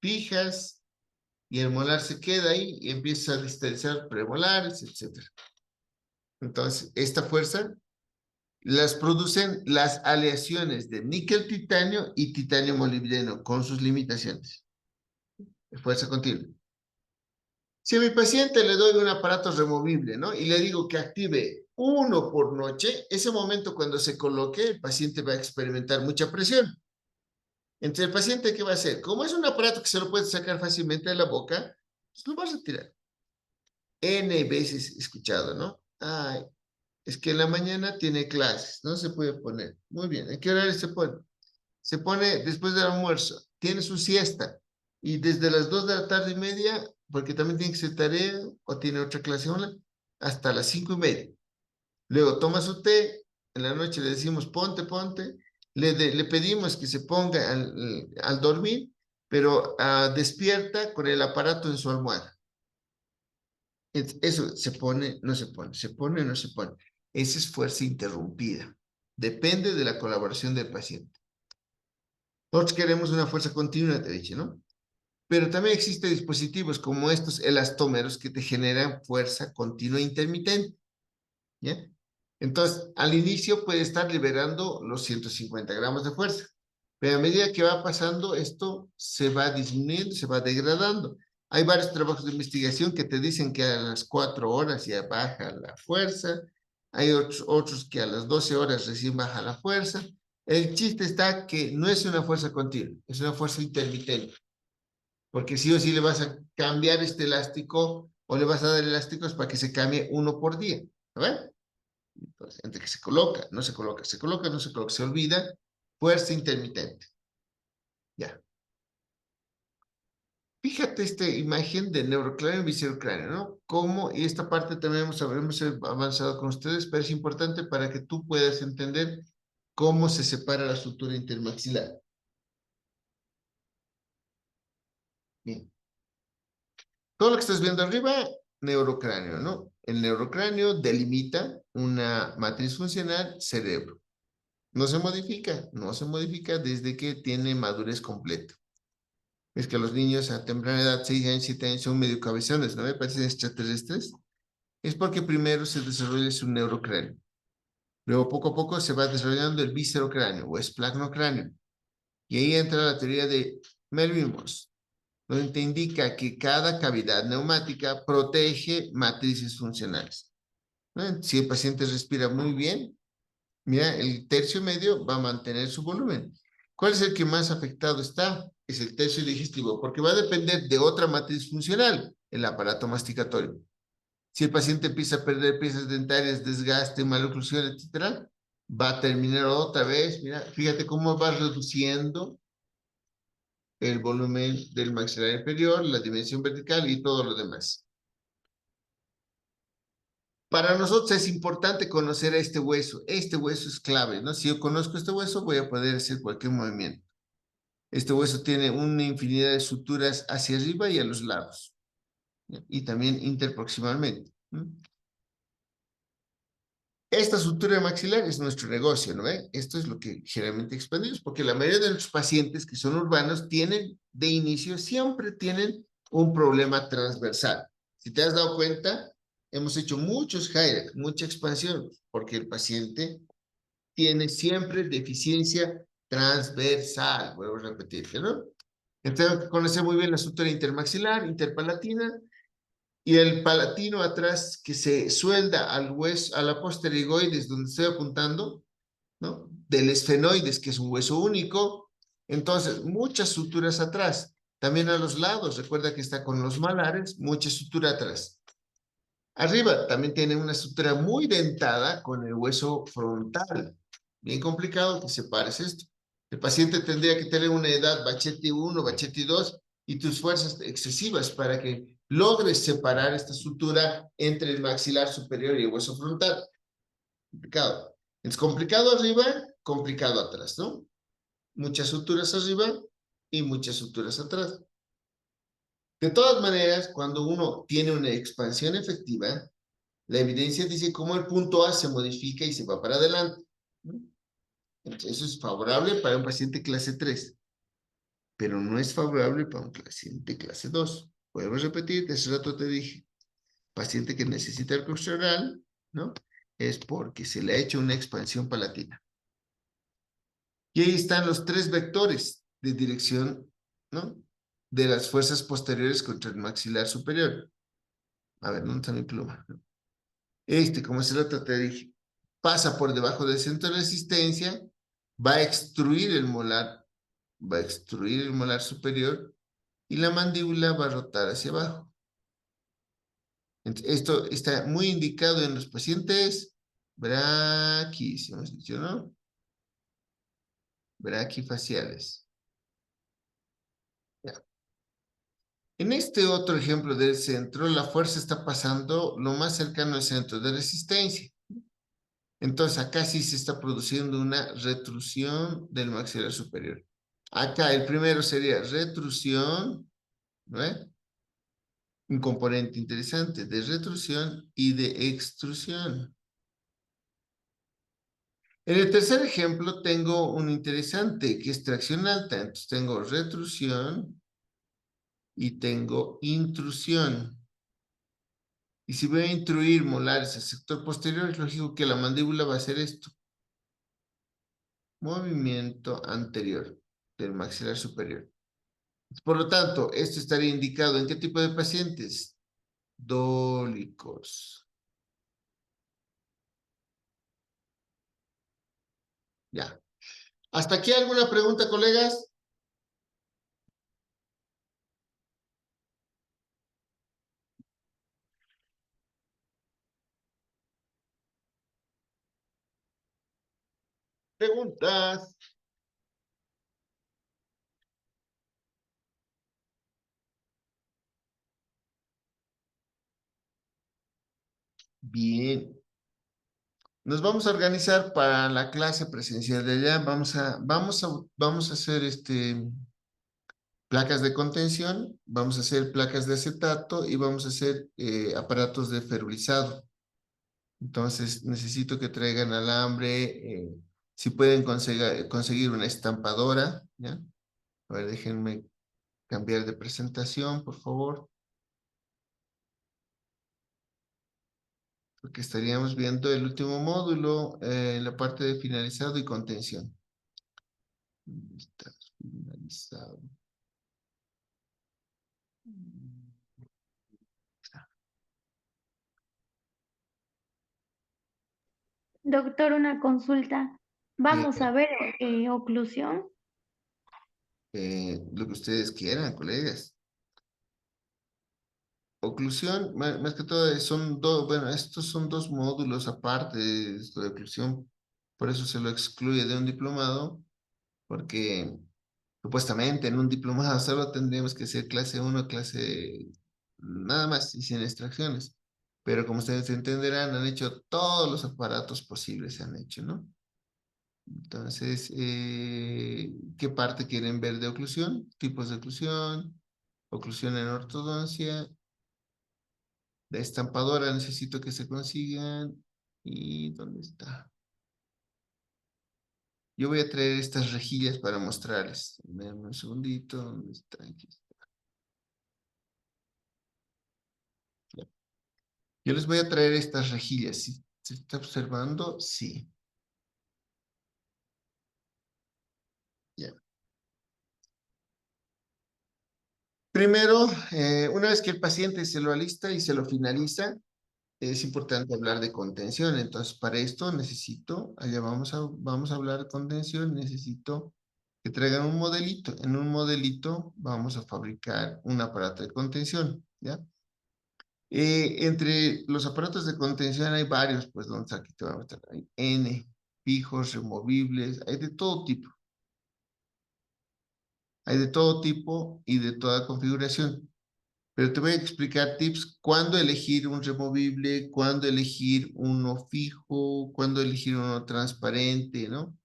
fijas y el molar se queda ahí y empieza a distalizar premolares, etc. Entonces, esta fuerza las producen las aleaciones de níquel titanio y titanio molibdeno con sus limitaciones de fuerza continua. Si a mi paciente le doy un aparato removible, ¿no? Y le digo que active 1 por noche, ese momento cuando se coloque, el paciente va a experimentar mucha presión. Entonces, el paciente, ¿qué va a hacer? Como es un aparato que se lo puede sacar fácilmente de la boca, pues lo va a retirar. N veces he escuchado, ¿no? Ay, es que en la mañana tiene clases, no se puede poner. Muy bien, ¿en qué horario se pone? Se pone después del almuerzo, tiene su siesta y desde las 2 de la tarde y media, porque también tiene que ser tarea o tiene otra clase online, hasta las 5:30. Luego toma su té, en la noche le decimos ponte, le pedimos que se ponga al dormir, pero despierta con el aparato en su almohada. Eso se pone, no se pone, se pone, no se pone. Esa es fuerza interrumpida. Depende de la colaboración del paciente. Nosotros queremos una fuerza continua, te dije, ¿no? Pero también existen dispositivos como estos elastómeros que te generan fuerza continua intermitente, ¿ya? Entonces, al inicio puede estar liberando los 150 gramos de fuerza, pero a medida que va pasando, esto se va disminuyendo, se va degradando. Hay varios trabajos de investigación que te dicen que a las 4 horas ya baja la fuerza, hay otros que a las 12 horas recién baja la fuerza. El chiste está que no es una fuerza continua, es una fuerza intermitente, porque sí o sí le vas a cambiar este elástico o le vas a dar elásticos para que se cambie 1 por día, ¿verdad? Entonces, entre que se coloca, no se coloca, se coloca, no se coloca, se olvida, fuerza intermitente. Ya. Fíjate esta imagen de neurocráneo y viscerocráneo, ¿no? Cómo, y esta parte también hemos avanzado con ustedes, pero es importante para que tú puedas entender cómo se separa la sutura intermaxilar. Bien. Todo lo que estás viendo arriba, neurocráneo, ¿no? El neurocráneo delimita una matriz funcional cerebro. No se modifica desde que tiene madurez completa. Es que los niños a temprana edad, 6 años, 7 años, son medio cabezones, ¿no? Me parecen extraterrestres. Es porque primero se desarrolla su neurocráneo. Luego, poco a poco, se va desarrollando el viscerocráneo o esplagmocráneo. Y ahí entra la teoría de Melvin-Morse, donde te indica que cada cavidad neumática protege matrices funcionales. ¿No? Si el paciente respira muy bien, mira, el tercio medio va a mantener su volumen. ¿Cuál es el que más afectado está? Es el tercio digestivo, porque va a depender de otra matriz funcional, el aparato masticatorio. Si el paciente empieza a perder piezas dentarias, desgaste, maloclusión, etcétera, va a terminar otra vez. Mira, fíjate cómo va reduciendo el volumen del maxilar inferior, la dimensión vertical y todo lo demás. Para nosotros es importante conocer a este hueso. Este hueso es clave, ¿no? Si yo conozco este hueso, voy a poder hacer cualquier movimiento. Este hueso tiene una infinidad de suturas hacia arriba y a los lados, ¿no? Y también interproximalmente, ¿no? Esta sutura maxilar es nuestro negocio, ¿no ve? Esto es lo que generalmente expandimos, porque la mayoría de nuestros pacientes que son urbanos tienen, de inicio, siempre tienen un problema transversal. Si te has dado cuenta, hemos hecho muchos HIREC, mucha expansión, porque el paciente tiene siempre deficiencia transversal, vuelvo a repetirte, ¿no? Entonces, tengo que conocer muy bien la sutura intermaxilar, interpalatina, y el palatino atrás que se suelda al hueso, a la posterigoides donde estoy apuntando, ¿no? Del esfenoides, que es un hueso único. Entonces, muchas suturas atrás. También a los lados, recuerda que está con los malares, mucha sutura atrás. Arriba también tiene una sutura muy dentada con el hueso frontal. Bien complicado que separes esto. El paciente tendría que tener una edad Bachetti 1, Bachetti 2 y tus fuerzas excesivas para que logres separar esta sutura entre el maxilar superior y el hueso frontal. Complicado. Es complicado arriba, complicado atrás, ¿no? Muchas suturas arriba y muchas suturas atrás. De todas maneras, cuando uno tiene una expansión efectiva, la evidencia dice cómo el punto A se modifica y se va para adelante, ¿no? Entonces, eso es favorable para un paciente clase 3, pero no es favorable para un paciente clase 2. Podemos repetir, hace rato te dije, paciente que necesita el oral, ¿no? Es porque se le ha hecho una expansión palatina. Y ahí están los 3 vectores de dirección, ¿no? De las fuerzas posteriores contra el maxilar superior. A ver, ¿dónde está mi pluma? Como se lo te dije, pasa por debajo del centro de resistencia, va a extruir el molar, va a extruir el molar superior y la mandíbula va a rotar hacia abajo. Entonces, esto está muy indicado en los pacientes braquis, hemos dicho, ¿no? Braquifaciales. Ya. En este otro ejemplo del centro, la fuerza está pasando lo más cercano al centro de resistencia. Entonces, acá sí se está produciendo una retrusión del maxilar superior. Acá el primero sería retrusión, ¿no? Un componente interesante de retrusión y de extrusión. En el tercer ejemplo tengo un interesante que es tracción alta. Entonces tengo retrusión y tengo intrusión. Y si voy a intruir molares al sector posterior, es lógico que la mandíbula va a hacer esto. Movimiento anterior del maxilar superior. Por lo tanto, esto estaría indicado en qué tipo de pacientes. Dólicos. Ya. ¿Hasta aquí alguna pregunta, colegas? Preguntas. Bien. Nos vamos a organizar para la clase presencial de allá. Vamos a hacer placas de contención, vamos a hacer placas de acetato y vamos a hacer aparatos de ferulizado. Entonces, necesito que traigan alambre, si pueden conseguir una estampadora, ¿ya? A ver, déjenme cambiar de presentación, por favor, porque estaríamos viendo el último módulo, en la parte de finalizado y contención. ¿Dónde está? Finalizado. Doctor, una consulta. Vamos Eh, a ver oclusión. lo que ustedes quieran, colegas. Oclusión, más que todo, son dos, bueno, estos son dos módulos aparte de esto de oclusión, por eso se lo excluye de un diplomado, porque supuestamente en un diplomado solo tendríamos que ser clase uno, clase nada más y sin extracciones, pero como ustedes entenderán, han hecho todos los aparatos posibles, se han hecho, ¿no? Entonces, ¿qué parte quieren ver de oclusión? Tipos de oclusión en ortodoncia. La estampadora necesito que se consigan. ¿Y dónde está? Yo voy a traer estas rejillas para mostrarles. Denme un segundito. ¿Dónde está? Aquí está. Ya. Yo les voy a traer estas rejillas. ¿Sí? ¿Se está observando? Sí. Ya. Primero, una vez que el paciente se lo alista y se lo finaliza, es importante hablar de contención. Entonces, para esto necesito, allá vamos a hablar de contención, necesito que traigan un modelito. En un modelito vamos a fabricar un aparato de contención, ¿ya? Entre los aparatos de contención hay varios, pues, donde está aquí te voy a mostrar. Hay N, fijos, removibles, hay de todo tipo. Hay de todo tipo y de toda configuración. Pero te voy a explicar tips, cuándo elegir un removible, cuándo elegir uno fijo, cuándo elegir uno transparente, ¿no?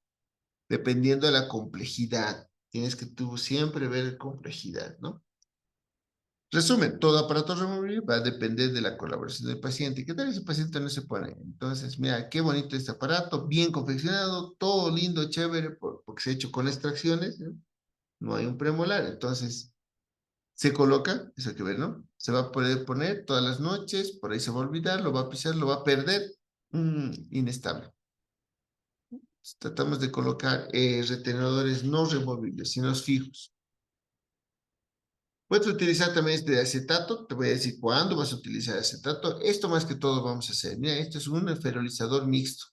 Dependiendo de la complejidad. Tienes que tú siempre ver complejidad, ¿no? Resumen, todo aparato removible va a depender de la colaboración del paciente. ¿Qué tal si el paciente no se pone? Entonces, mira, qué bonito este aparato, bien confeccionado, todo lindo, chévere, porque se ha hecho con extracciones, ¿no? No hay un premolar. Entonces, se coloca, eso hay que ver, ¿no? Se va a poder poner todas las noches, por ahí se va a olvidar, lo va a pisar, lo va a perder, inestable. Tratamos de colocar retenedores no removibles, sino fijos. Puedes utilizar también este de acetato, te voy a decir cuándo vas a utilizar acetato. Esto más que todo vamos a hacer. Mira, esto es un ferolizador mixto.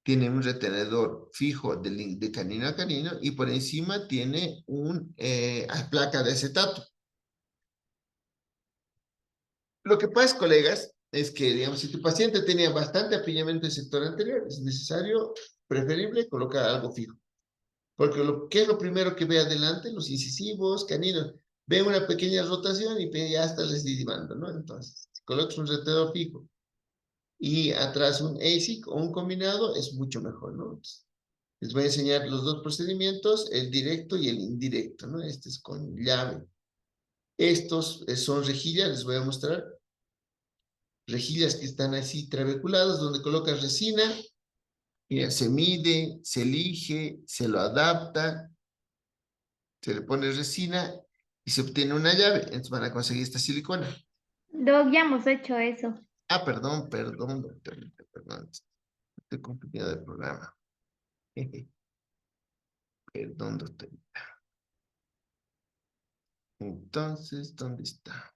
Tiene un retenedor fijo de canino a canino y por encima tiene una placa de acetato. Lo que pasa, colegas, es que, digamos, si tu paciente tenía bastante apiñamiento en el sector anterior, es necesario, preferible, colocar algo fijo. Porque ¿qué es lo primero que ve adelante? Los incisivos, caninos. Ve una pequeña rotación y ya está recidivando, ¿no? Entonces, si colocas un retenedor fijo y atrás un ASIC o un combinado, es mucho mejor, ¿no? Entonces, les voy a enseñar los dos procedimientos, el directo y el indirecto, ¿no? Este es con llave. Estos son rejillas, les voy a mostrar. Rejillas que están así trabeculadas, donde colocas resina, mira, se mide, se elige, se lo adapta, se le pone resina y se obtiene una llave. Entonces van a conseguir esta silicona. Doc, ya hemos hecho eso. Ah, perdón, doctor, perdón. Estoy confundido del programa. Perdón, doctor. Entonces, ¿dónde está?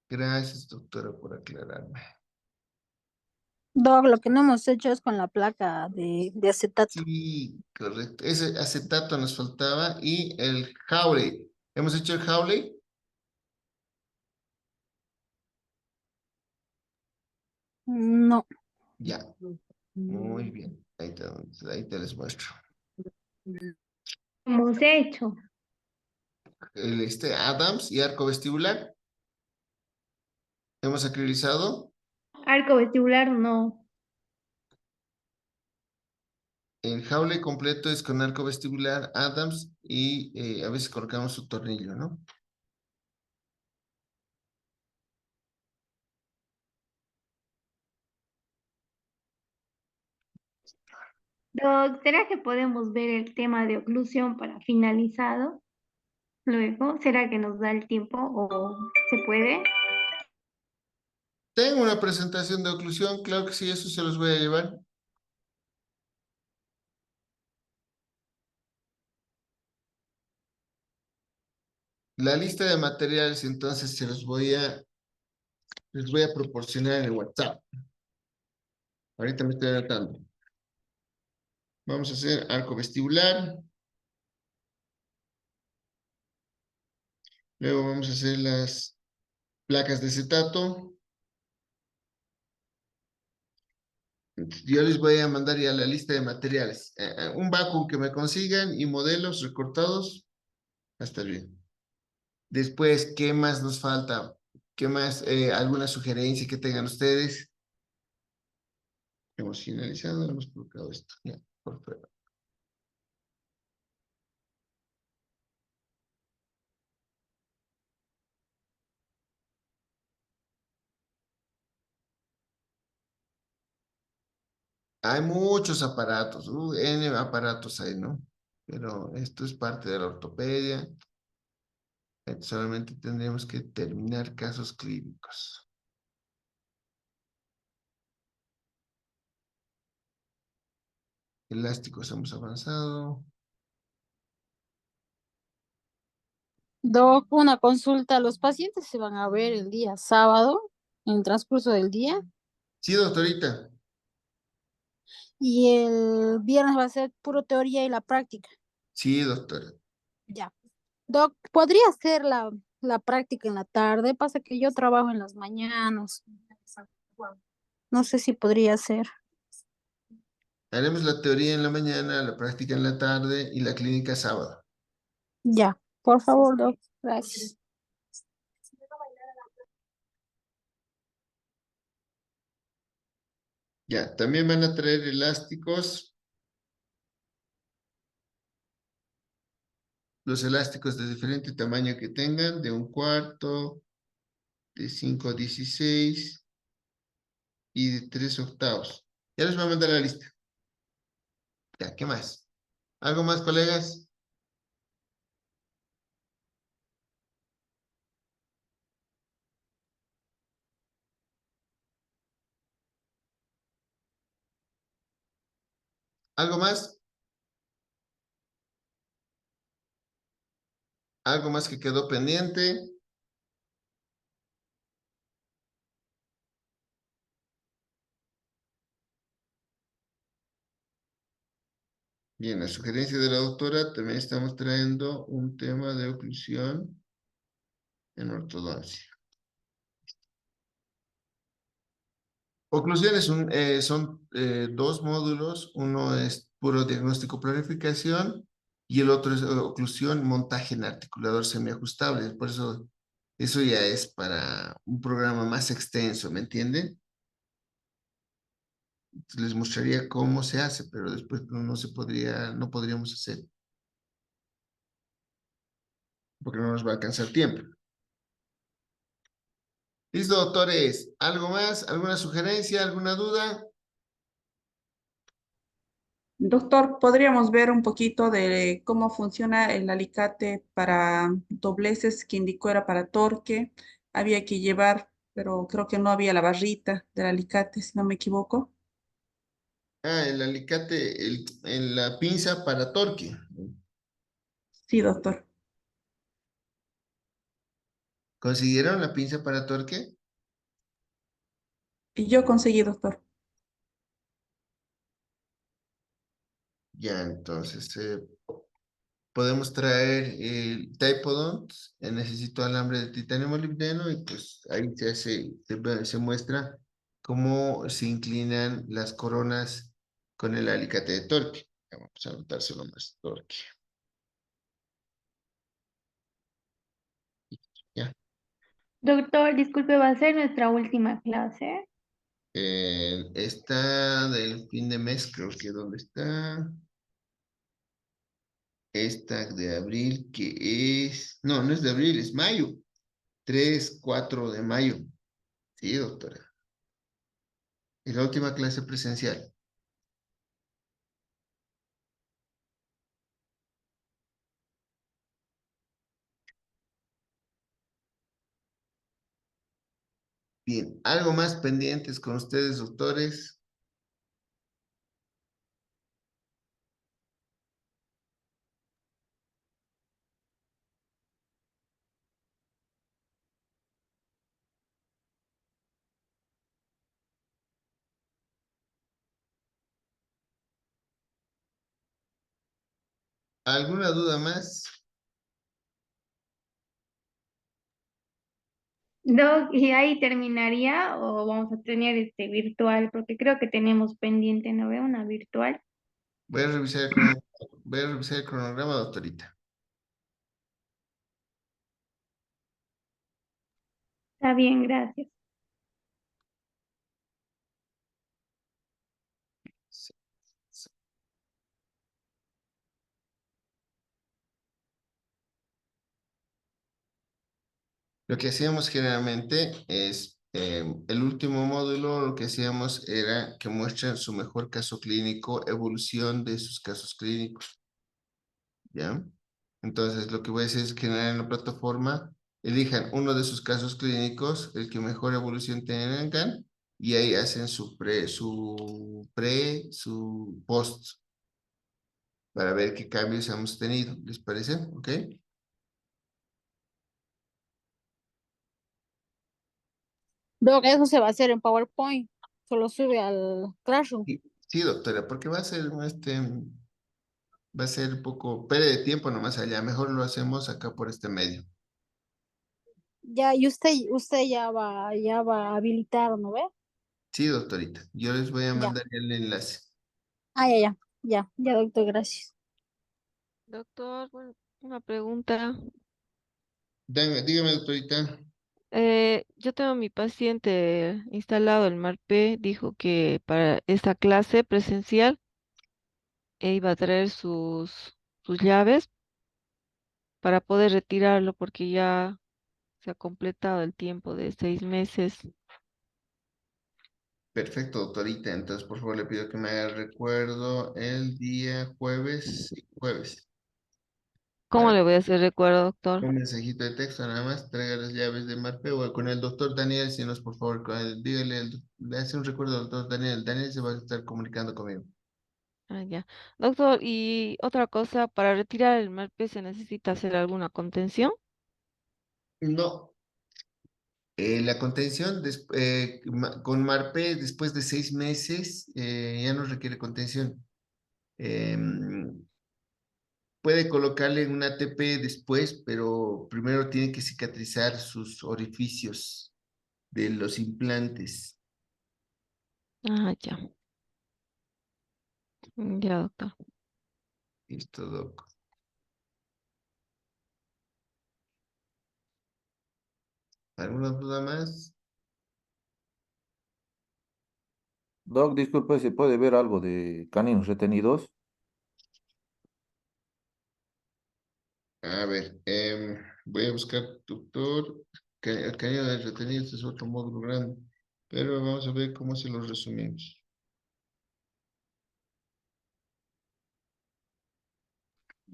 Gracias, doctora, por aclararme. Doc, lo que no hemos hecho es con la placa de acetato. Sí, correcto. Ese acetato nos faltaba y el Hawley. ¿Hemos hecho el Hawley? No. Ya. Muy bien. Ahí te les muestro. Hemos hecho. El Adams y arco vestibular. ¿Hemos acrilizado? Arco vestibular, no. El jaule completo es con arco vestibular Adams y a veces colocamos su tornillo, ¿no? Doc, ¿será que podemos ver el tema de oclusión para finalizado? Luego, ¿será que nos da el tiempo o se puede? Tengo una presentación de oclusión, claro que sí, eso se los voy a llevar. La lista de materiales, entonces, les voy a proporcionar en el WhatsApp. Ahorita me estoy anotando. Vamos a hacer arco vestibular. Luego vamos a hacer las placas de acetato. Yo les voy a mandar ya la lista de materiales. Un vacuum que me consigan y modelos recortados. Va a estar bien. Después, ¿qué más nos falta? ¿Qué más? ¿Alguna sugerencia que tengan ustedes? Hemos finalizado, hemos colocado esto. Ya, por favor. Hay muchos aparatos, N aparatos hay, ¿no? Pero esto es parte de la ortopedia. Solamente tendríamos que terminar casos clínicos. Elásticos hemos avanzado. Doc, una consulta. ¿Los pacientes se van a ver el día sábado, en el transcurso del día? Sí, doctorita. Y el viernes va a ser puro teoría y la práctica. Sí, doctora. Ya. Doc, ¿podría hacer la práctica en la tarde? Pasa que yo trabajo en las mañanas. No sé si podría ser. Haremos la teoría en la mañana, la práctica en la tarde y la clínica sábado. Ya, por favor, Doc. Gracias. Ya, también van a traer elásticos. Los elásticos de diferente tamaño que tengan, de 1/4, de 5/16 y de 3/8. Ya les voy a mandar la lista. Ya, ¿qué más? ¿Algo más, colegas? ¿Algo más? ¿Algo más que quedó pendiente? Bien, la sugerencia de la doctora, también estamos trayendo un tema de oclusión en ortodoncia. Oclusiones son dos módulos, uno es puro diagnóstico planificación y el otro es oclusión, montaje en articulador semiajustable. Por eso ya es para un programa más extenso, ¿me entienden? Les mostraría cómo se hace, pero después no podríamos hacer, porque no nos va a alcanzar tiempo. Listo, doctores. ¿Algo más? ¿Alguna sugerencia? ¿Alguna duda? Doctor, ¿podríamos ver un poquito de cómo funciona el alicate para dobleces que indicó era para torque? Había que llevar, pero creo que no había la barrita del alicate, si no me equivoco. Ah, el alicate, en la pinza para torque. Sí, doctor. ¿Consiguieron la pinza para torque? Y yo conseguí, doctor. Ya, entonces podemos traer el Typodont. Necesito alambre de titanio molibdeno y pues ahí se muestra cómo se inclinan las coronas con el alicate de torque. Ya, vamos a anotárselo más, torque. Ya. Doctor, disculpe, va a ser nuestra última clase. Esta del fin de mes, creo que ¿dónde está? Esta de abril, que es... No, no es de abril, es mayo. 3, 4 de mayo. Sí, doctora. Es la última clase presencial. Bien, ¿algo más pendientes con ustedes, doctores? ¿Alguna duda más? Doc, ¿y ahí terminaría o vamos a tener este virtual? Porque creo que tenemos pendiente, ¿no veo? Una virtual. Voy a revisar voy a revisar el cronograma, doctorita. Está bien, gracias. Lo que hacíamos generalmente es, el último módulo, lo que hacíamos era que muestren su mejor caso clínico, evolución de sus casos clínicos, ¿ya? Entonces, lo que voy a hacer es generar en la plataforma, elijan uno de sus casos clínicos, el que mejor evolución tengan, y ahí hacen su post, para ver qué cambios hemos tenido. ¿Les parece? ¿Ok? Doc, eso se va a hacer en PowerPoint. Solo sube al Classroom. Sí, sí, doctora, porque va a ser un poco pérdida de tiempo nomás allá. Mejor lo hacemos acá por este medio. Ya, y usted ya va a habilitar, ¿no ve? Sí, doctorita. Yo les voy a Ya. mandar el enlace. Ah, ya, doctor, gracias. Doctor, bueno, una pregunta. Dígame, doctorita. Yo tengo a mi paciente instalado el MARPE, dijo que para esta clase presencial iba a traer sus llaves para poder retirarlo porque ya se ha completado el tiempo de 6 meses. Perfecto, doctorita. Entonces, por favor, le pido que me haga el recuerdo el día jueves. Sí, jueves. ¿Cómo le voy a hacer recuerdo, doctor? Un mensajito de texto nada más. Traiga las llaves de Marpe o con el doctor Daniel, si no es por favor, dígale, le hace un recuerdo al doctor Daniel. Daniel se va a estar comunicando conmigo. Ah, ya. Doctor, y otra cosa, para retirar el MARPE se necesita hacer alguna contención. No, la contención con Marpe después de 6 meses ya no requiere contención. Puede colocarle en una ATP después, pero primero tiene que cicatrizar sus orificios de los implantes. Ah, ya. Ya, doctor. Listo, doc. ¿Alguna duda más? Doc, disculpe, ¿se puede ver algo de caninos retenidos? A ver, voy a buscar doctor. El cañón de retenidos es otro módulo grande, pero vamos a ver cómo se los resumimos.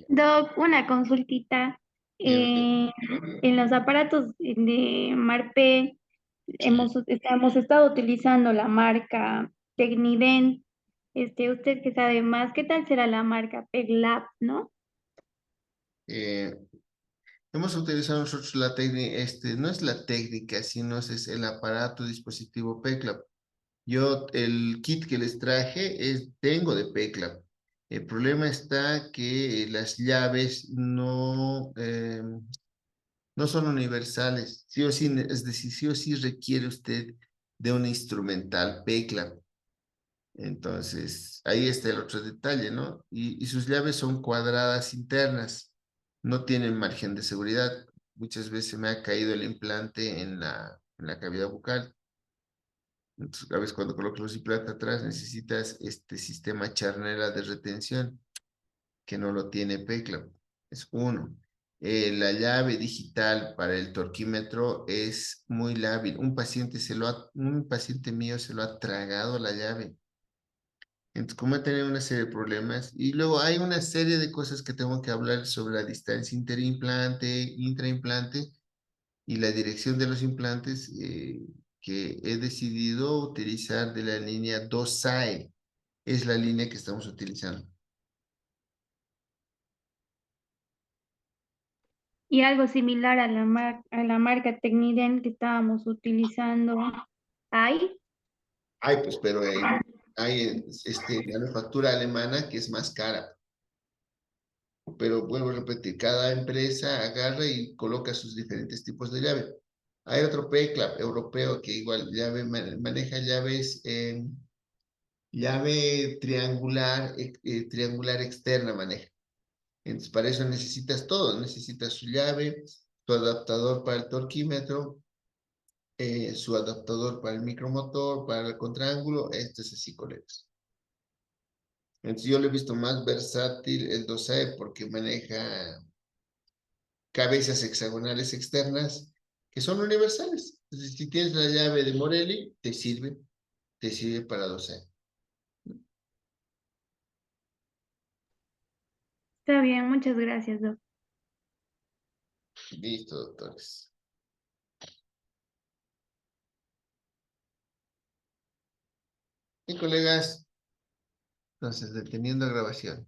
Doc, una consultita. Dígame. En los aparatos de Marpe Sí. hemos estado utilizando la marca Tecnident. Usted que sabe más, ¿qué tal será la marca PegLab, no? Eh, Hemos utilizado nosotros la técnica, no es la técnica, sino es el aparato dispositivo PECLAB. Yo el kit que les traje tengo de PECLAB. El problema está que las llaves no son universales. Sí o sí, es decir, sí o sí requiere usted de un instrumental PECLAB. Entonces, ahí está el otro detalle, ¿no? Y sus llaves son cuadradas internas, no tienen margen de seguridad. muchas veces me ha caído el implante en la cavidad bucal. Entonces, a veces cuando colocas los implantes atrás necesitas este sistema charnela de retención, que no lo tiene PECLA. Es uno. La llave digital para el torquímetro es muy lábil. Un paciente mío se lo ha tragado la llave. Entonces, como ha tenido una serie de problemas. Y luego hay una serie de cosas que tengo que hablar sobre la distancia interimplante, intraimplante y la dirección de los implantes que he decidido utilizar de la línea 2SAE. Es la línea que estamos utilizando. Y algo similar a a la marca Tecniden que estábamos utilizando. ¿Hay? Ay, pues, pero hay manufactura alemana que es más cara. Pero vuelvo a repetir, cada empresa agarra y coloca sus diferentes tipos de llave. Hay otro PECLAB europeo que igual maneja llaves, llave triangular, triangular externa maneja. Entonces, para eso necesitas todo. Necesitas su llave, su adaptador para el torquímetro, su adaptador para el micromotor, para el contraángulo. Esto es así, colegas. Entonces, yo lo he visto más versátil el 2A porque maneja cabezas hexagonales externas que son universales. Entonces, si tienes la llave de Morelli, te sirve para 2A. Está bien, muchas gracias, Doc. Listo, doctores. Y colegas, entonces, deteniendo grabación.